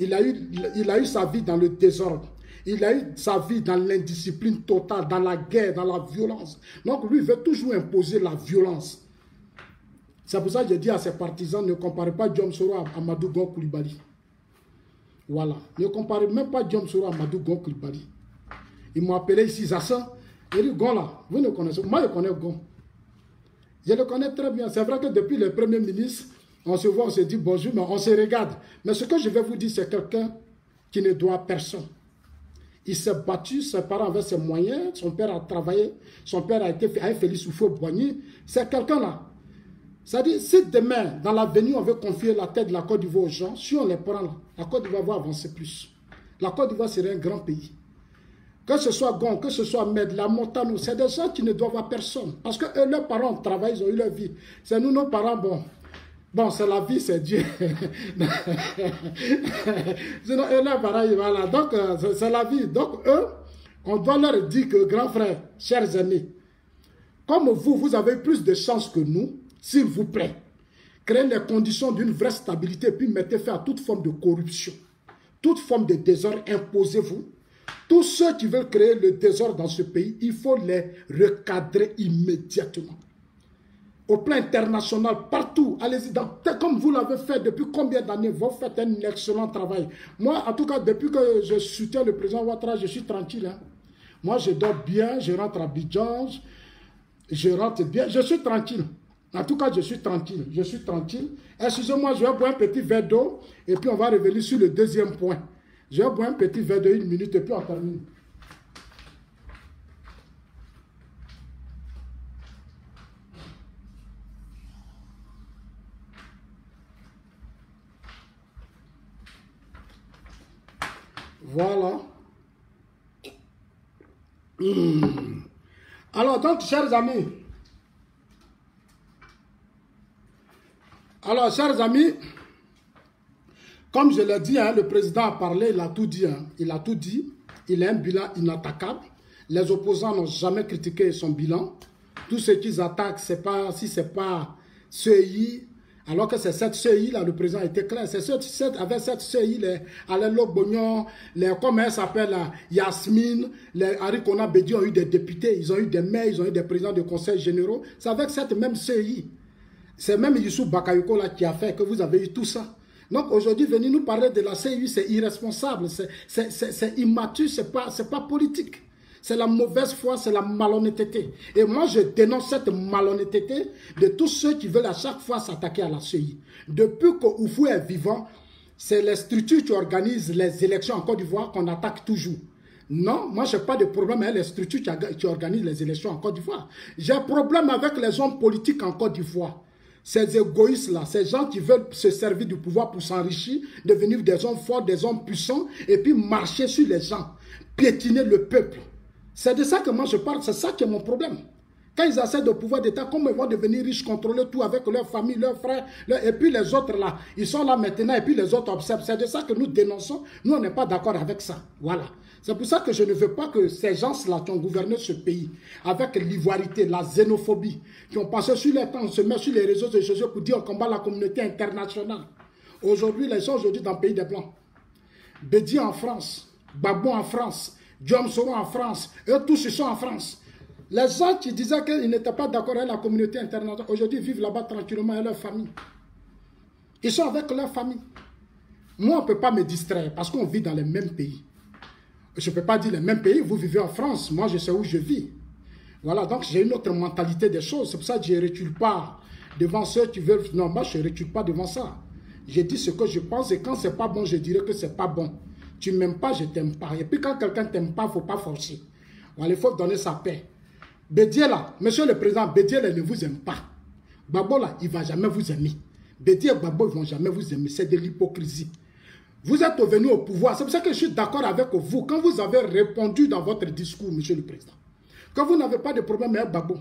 Il a eu sa vie dans le désordre. Il a eu sa vie dans l'indiscipline totale, dans la guerre, dans la violence. Donc, lui, il veut toujours imposer la violence. C'est pour ça que je dis à ses partisans, ne comparez pas John Soro à Amadou Gon Koulibaly. Voilà. Ne comparez même pas John Soro à Amadou Gon Koulibaly. Ils m'ont appelé ici Zassan. Il dit, Gon là, vous ne connaissez pas. Moi, je connais Gon. Je le connais très bien. C'est vrai que depuis le Premier ministre, on se voit, on se dit bonjour, mais on se regarde. Mais ce que je vais vous dire, c'est quelqu'un qui ne doit personne. Il s'est battu, ses parents avaient ses moyens, son père a travaillé, son père a été Félix Houphouët-Boigny. C'est quelqu'un là. C'est-à-dire, si demain, dans l'avenir, on veut confier la tête de la Côte d'Ivoire aux gens, si on les prend là, la Côte d'Ivoire va avancer plus. La Côte d'Ivoire serait un grand pays. Que ce soit Gon, que ce soit Med, la Montano, c'est des gens qui ne doivent à personne. Parce que eux, leurs parents travaillent, ils ont eu leur vie. C'est nous, nos parents, bon, c'est la vie, c'est Dieu. Sinon, eux, leurs parents, voilà. Donc, c'est la vie. Donc, eux, on doit leur dire que, grands frères, chers amis, comme vous avez plus de chance que nous, s'il vous plaît, créez les conditions d'une vraie stabilité, puis mettez fin à toute forme de corruption, toute forme de désordre, imposez-vous. Tous ceux qui veulent créer le désordre dans ce pays, il faut les recadrer immédiatement. Au plan international, partout, allez-y, comme vous l'avez fait depuis combien d'années, vous faites un excellent travail. Moi, en tout cas, depuis que je soutiens le président Ouattara, je suis tranquille. Hein. Moi, je dors bien, je rentre à Abidjan, je rentre bien, je suis tranquille. En tout cas, je suis tranquille. Je suis tranquille. Excusez-moi, je vais boire un petit verre d'eau et puis on va revenir sur le deuxième point. Je vais boire un petit verre de 1 minute et puis on termine. Voilà. Alors, donc, chers amis, Alors, chers amis, comme je l'ai dit, hein, le président a parlé, il a tout dit. Hein, il a tout dit. Il a un bilan inattaquable. Les opposants n'ont jamais critiqué son bilan. Tout ce qu'ils attaquent, c'est pas, si ce n'est pas CEI, alors que c'est cette CEI-là, le président était clair. Avec cette CEI, les Alain Lobognon, comment elle s'appelle, Yasmine, les Harikona Bedi ont eu des députés, ils ont eu des maires, ils ont eu des présidents de conseils généraux. C'est avec cette même CEI. C'est même Youssou Bakayoko là qui a fait que vous avez eu tout ça. Donc aujourd'hui, venir nous parler de la CEI, c'est irresponsable, c'est immature, c'est pas politique. C'est la mauvaise foi, c'est la malhonnêteté. Et moi, je dénonce cette malhonnêteté de tous ceux qui veulent à chaque fois s'attaquer à la CEI. Depuis que Oufou est vivant, c'est les structures qui organisent les élections en Côte d'Ivoire qu'on attaque toujours. Non, moi, je n'ai pas de problème avec les structures qui organisent les élections en Côte d'Ivoire. J'ai un problème avec les hommes politiques en Côte d'Ivoire. Ces égoïstes-là, ces gens qui veulent se servir du pouvoir pour s'enrichir, devenir des hommes forts, des hommes puissants, et puis marcher sur les gens, piétiner le peuple. C'est de ça que moi je parle, c'est ça qui est mon problème. Quand ils essaient de pouvoir d'État, comment ils vont devenir riches, contrôler tout avec leur famille, leurs frères, et puis les autres là, ils sont là maintenant et puis les autres observent. C'est de ça que nous dénonçons, nous on n'est pas d'accord avec ça. Voilà. C'est pour ça que je ne veux pas que ces gens-là qui ont gouverné ce pays, avec l'ivoirité, la xénophobie, qui ont passé sur les temps, se mettent sur les réseaux sociaux pour dire qu'on combat la communauté internationale. Aujourd'hui, ils sont aujourd'hui dans le pays des Blancs. Bedi en France, Gbagbo en France, Diom Soro en France, eux tous ils sont en France. Les gens qui disaient qu'ils n'étaient pas d'accord avec la communauté internationale, aujourd'hui vivent là-bas tranquillement avec leur famille. Ils sont avec leur famille. Moi, on ne peut pas me distraire parce qu'on vit dans les mêmes pays. Je ne peux pas dire les mêmes pays, vous vivez en France, moi je sais où je vis. Voilà, donc j'ai une autre mentalité des choses. C'est pour ça que je ne recule pas devant ceux qui veulent... Non, moi je ne recule pas devant ça. Je dis ce que je pense et quand ce n'est pas bon, je dirais que ce n'est pas bon. Tu ne m'aimes pas, je ne t'aime pas. Et puis quand quelqu'un ne t'aime pas, il ne faut pas forcer. Voilà, il faut donner sa paix. Bédié là, monsieur le président, Bédié là ne vous aime pas. Gbagbo là, il ne va jamais vous aimer. Bédié et Gbagbo, ils ne vont jamais vous aimer. C'est de l'hypocrisie. Vous êtes venu au pouvoir. C'est pour ça que je suis d'accord avec vous. Quand vous avez répondu dans votre discours, monsieur le président, que vous n'avez pas de problème avec Gbagbo.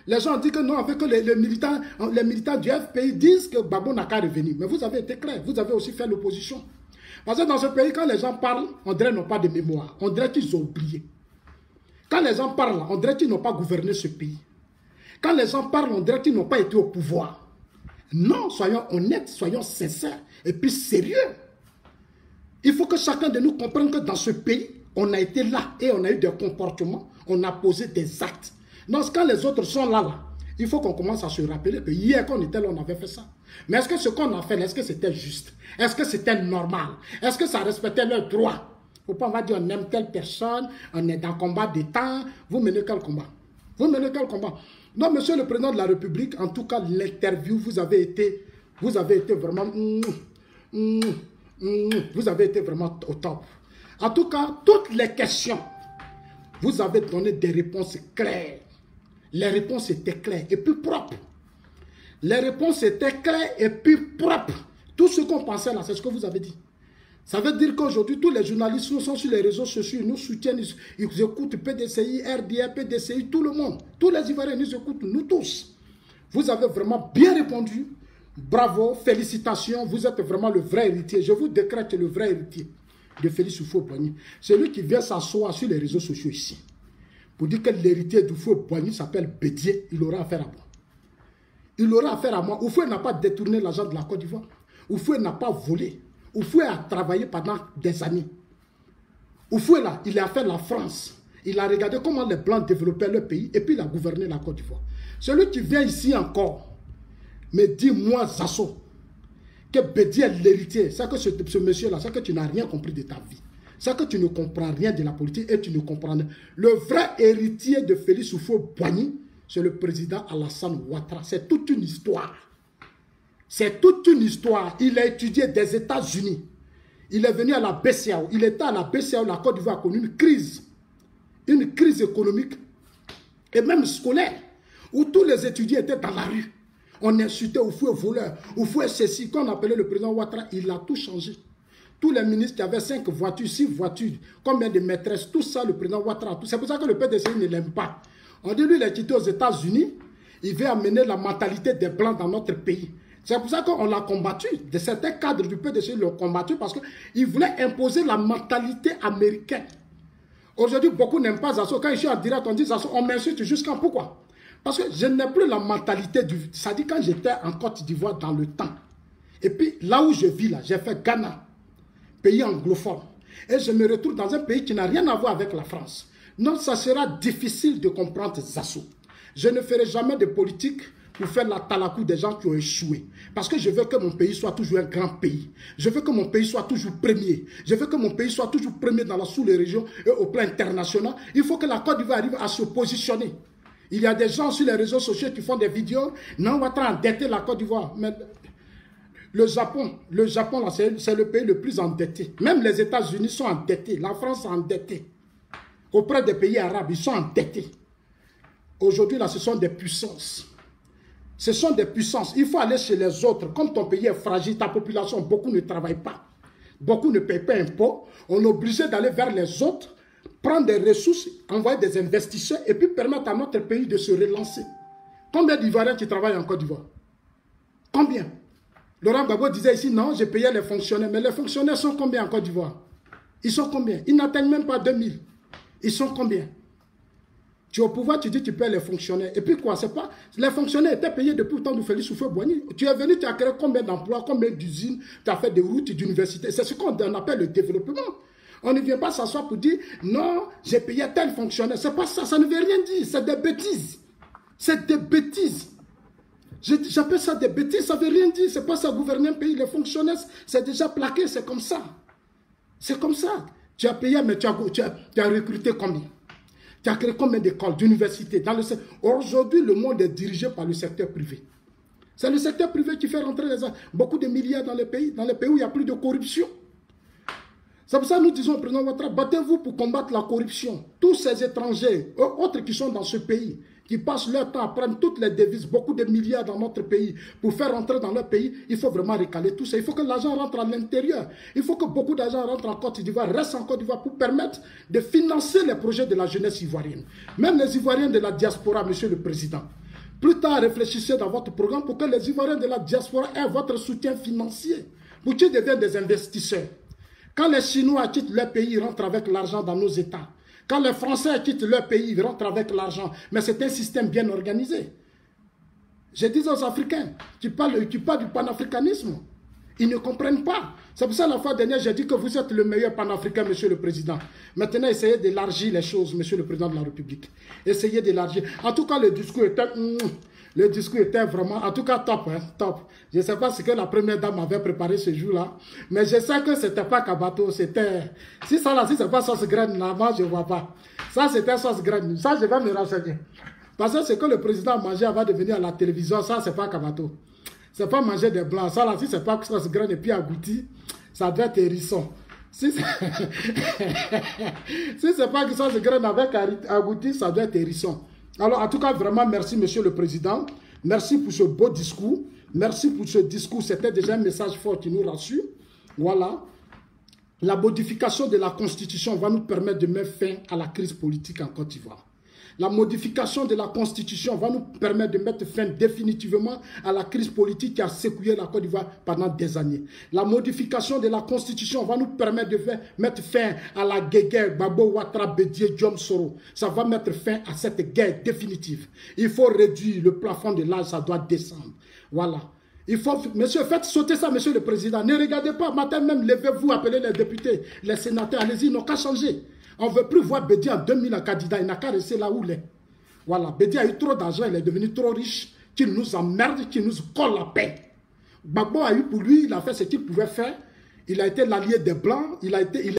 Les gens disent que non, avec que les militants du FPI disent que Gbagbo n'a qu'à revenir. Mais vous avez été clair. Vous avez aussi fait l'opposition. Parce que dans ce pays, quand les gens parlent, on dirait qu'ils n'ont pas de mémoire. On dirait qu'ils ont oublié. Quand les gens parlent, on dirait qu'ils n'ont pas gouverné ce pays. Quand les gens parlent, on dirait qu'ils n'ont pas été au pouvoir. Non, soyons honnêtes, soyons sincères et puis sérieux. Il faut que chacun de nous comprenne que dans ce pays, on a été là et on a eu des comportements, on a posé des actes. Donc quand les autres sont là, il faut qu'on commence à se rappeler que hier qu'on était là, on avait fait ça. Mais est-ce que ce qu'on a fait, est-ce que c'était juste? Est-ce que c'était normal? Est-ce que ça respectait leurs droits? Faut pas, on va dire on aime telle personne, on est dans le combat d'État. Vous menez quel combat? Vous menez quel combat? Non, monsieur le président de la République, en tout cas, l'interview, vous avez été vraiment... vous avez été vraiment au top. En tout cas, toutes les questions, vous avez donné des réponses claires. Les réponses étaient claires et plus propres. Les réponses étaient claires et plus propres. Tout ce qu'on pensait là, c'est ce que vous avez dit. Ça veut dire qu'aujourd'hui, tous les journalistes nous sont sur les réseaux sociaux, ils nous soutiennent, ils écoutent PDCI, RDA, PDCI, tout le monde. Tous les Ivoiriens nous écoutent, nous tous. Vous avez vraiment bien répondu. Bravo, félicitations, vous êtes vraiment le vrai héritier. Je vous décrète le vrai héritier de Félix Houphouët-Boigny. C'est lui qui vient s'asseoir sur les réseaux sociaux ici. Pour dire que l'héritier d'Houphouët-Boigny s'appelle Bédié, il aura affaire à moi. Il aura affaire à moi. Houphouët n'a pas détourné l'argent de la Côte d'Ivoire. Houphouët n'a pas volé. Houphouët a travaillé pendant des années. Houphouët là, il a fait la France. Il a regardé comment les Blancs développaient le pays et puis il a gouverné la Côte d'Ivoire. Celui qui vient ici encore, mais dis-moi, Zasso, que Bédié est l'héritier. C'est que ce monsieur-là, c'est que tu n'as rien compris de ta vie. C'est que tu ne comprends rien de la politique et tu ne comprends rien. Le vrai héritier de Félix Houphouët-Boigny, c'est le président Alassane Ouattara. C'est toute une histoire. C'est toute une histoire. Il a étudié des États-Unis. Il est venu à la BCEAO. Il était à la BCEAO, la Côte d'Ivoire a connu une crise économique et même scolaire, où tous les étudiants étaient dans la rue. On insultait Houphouët voleur, Houphouët ceci. Quand on appelait le président Ouattara, il a tout changé. Tous les ministres qui avaient 5 voitures, 6 voitures, combien de maîtresses, tout ça, le président Ouattara. C'est pour ça que le PDCI ne l'aime pas. On dit lui, il est quitté aux États-Unis, il veut amener la mentalité des Blancs dans notre pays. C'est pour ça qu'on l'a combattu. De certains cadres du PDC l'ont combattu parce qu'ils voulaient imposer la mentalité américaine. Aujourd'hui, beaucoup n'aiment pas Zasso. Quand je suis en direct, on dit Zasso, on m'insulte jusqu'à pourquoi? Parce que je n'ai plus la mentalité du... Ça dit quand j'étais en Côte d'Ivoire dans le temps. Et puis là où je vis là, j'ai fait Ghana, pays anglophone. Et je me retrouve dans un pays qui n'a rien à voir avec la France. Donc ça sera difficile de comprendre Zasso. Je ne ferai jamais de politique pour faire la talakou des gens qui ont échoué. Parce que je veux que mon pays soit toujours un grand pays. Je veux que mon pays soit toujours premier. Je veux que mon pays soit toujours premier dans la sous-région et au plan international. Il faut que la Côte d'Ivoire arrive à se positionner. Il y a des gens sur les réseaux sociaux qui font des vidéos. Non, on va endetter la Côte d'Ivoire. Mais le Japon là, c'est le pays le plus endetté. Même les États-Unis sont endettés. La France est endettée. Auprès des pays arabes, ils sont endettés. Aujourd'hui, là, ce sont des puissances. Ce sont des puissances. Il faut aller chez les autres. Comme ton pays est fragile, ta population, beaucoup ne travaillent pas. Beaucoup ne payent pas d'impôts. On est obligé d'aller vers les autres, prendre des ressources, envoyer des investisseurs et puis permettre à notre pays de se relancer. Combien d'Ivoiriens qui travaillent en Côte d'Ivoire? Combien? Laurent Gbagbo disait ici, non, j'ai payé les fonctionnaires. Mais les fonctionnaires sont combien en Côte d'Ivoire? Ils sont combien? Ils n'atteignent même pas 2000. Ils sont combien? Tu es au pouvoir, tu dis que tu payes les fonctionnaires. Et puis quoi, c'est pas... Les fonctionnaires étaient payés depuis le temps de Félix Houphouët-Boigny. Tu es venu, tu as créé combien d'emplois, combien d'usines, tu as fait des routes d'université. C'est ce qu'on appelle le développement. On ne vient pas s'asseoir pour dire, non, j'ai payé tel fonctionnaire. C'est pas ça, ça ne veut rien dire. C'est des bêtises. C'est des bêtises. J'appelle ça des bêtises, ça ne veut rien dire. C'est pas ça gouverner un pays. Les fonctionnaires, c'est déjà plaqué, c'est comme ça. C'est comme ça. Tu as payé, mais tu as recruté combien? Tu as créé combien d'écoles, d'universités? Aujourd'hui, le monde est dirigé par le secteur privé. C'est le secteur privé qui fait rentrer beaucoup de milliards dans les pays où il n'y a plus de corruption. C'est pour ça que nous disons au président Ouattara, battez-vous pour combattre la corruption. Tous ces étrangers, autres qui sont dans ce pays, qui passent leur temps à prendre toutes les devises, beaucoup de milliards dans notre pays, pour faire rentrer dans leur pays, il faut vraiment recaler tout ça. Il faut que l'argent rentre à l'intérieur. Il faut que beaucoup d'argent rentre en Côte d'Ivoire, reste en Côte d'Ivoire pour permettre de financer les projets de la jeunesse ivoirienne. Même les Ivoiriens de la diaspora, monsieur le président. Plus tard, réfléchissez dans votre programme pour que les Ivoiriens de la diaspora aient votre soutien financier, pour qu'ils deviennent des investisseurs. Quand les Chinois quittent leur pays, ils rentrent avec l'argent dans nos États. Quand les Français quittent leur pays, ils rentrent avec l'argent. Mais c'est un système bien organisé. Je dis aux Africains, tu parles du panafricanisme. Ils ne comprennent pas. C'est pour ça la fois dernière, j'ai dit que vous êtes le meilleur panafricain, monsieur le président. Maintenant, essayez d'élargir les choses, monsieur le président de la République. Essayez d'élargir. En tout cas, le discours était vraiment, en tout cas, top. Hein, top. Je ne sais pas ce que la première dame avait préparé ce jour-là, mais je sais que ce n'était pas Kabato, c'était... Si ça là, si ce n'est pas sauce graine, là, moi, je ne vois pas. Ça, c'était sauce graine. Ça, je vais me renseigner. Parce que ce que le président a mangé avant de venir à la télévision, ça, ce n'est pas Kabato. Ce n'est pas manger des blancs. Ça, là, si ce n'est pas sauce graine et puis agouti, ça doit être hérisson. Si ce n'est pas sauce graine avec agouti, ça doit être hérisson. Alors, en tout cas, vraiment, merci, monsieur le président. Merci pour ce beau discours. Merci pour ce discours. C'était déjà un message fort qui nous rassure. Voilà. La modification de la Constitution va nous permettre de mettre fin à la crise politique en Côte d'Ivoire. La modification de la Constitution va nous permettre de mettre fin définitivement à la crise politique qui a secoué la Côte d'Ivoire pendant des années. La modification de la Constitution va nous permettre de mettre fin à la guerre Gbagbo, Ouattara, Bédié, Diom Soro. Ça va mettre fin à cette guerre définitive. Il faut réduire le plafond de l'âge, ça doit descendre. Voilà. Il faut, monsieur, faites sauter ça, monsieur le président. Ne regardez pas, matin même, levez-vous, appelez les députés, les sénateurs, allez-y, ils n'ont qu'à changer. On ne veut plus voir Bédié en 2000 en candidat, il n'a qu'à rester là où il est. Voilà, Bédié a eu trop d'argent, il est devenu trop riche, qu'il nous emmerde, qu'il nous colle la paix. Gbagbo a eu pour lui, il a fait ce qu'il pouvait faire, il a été l'allié des Blancs, il a été...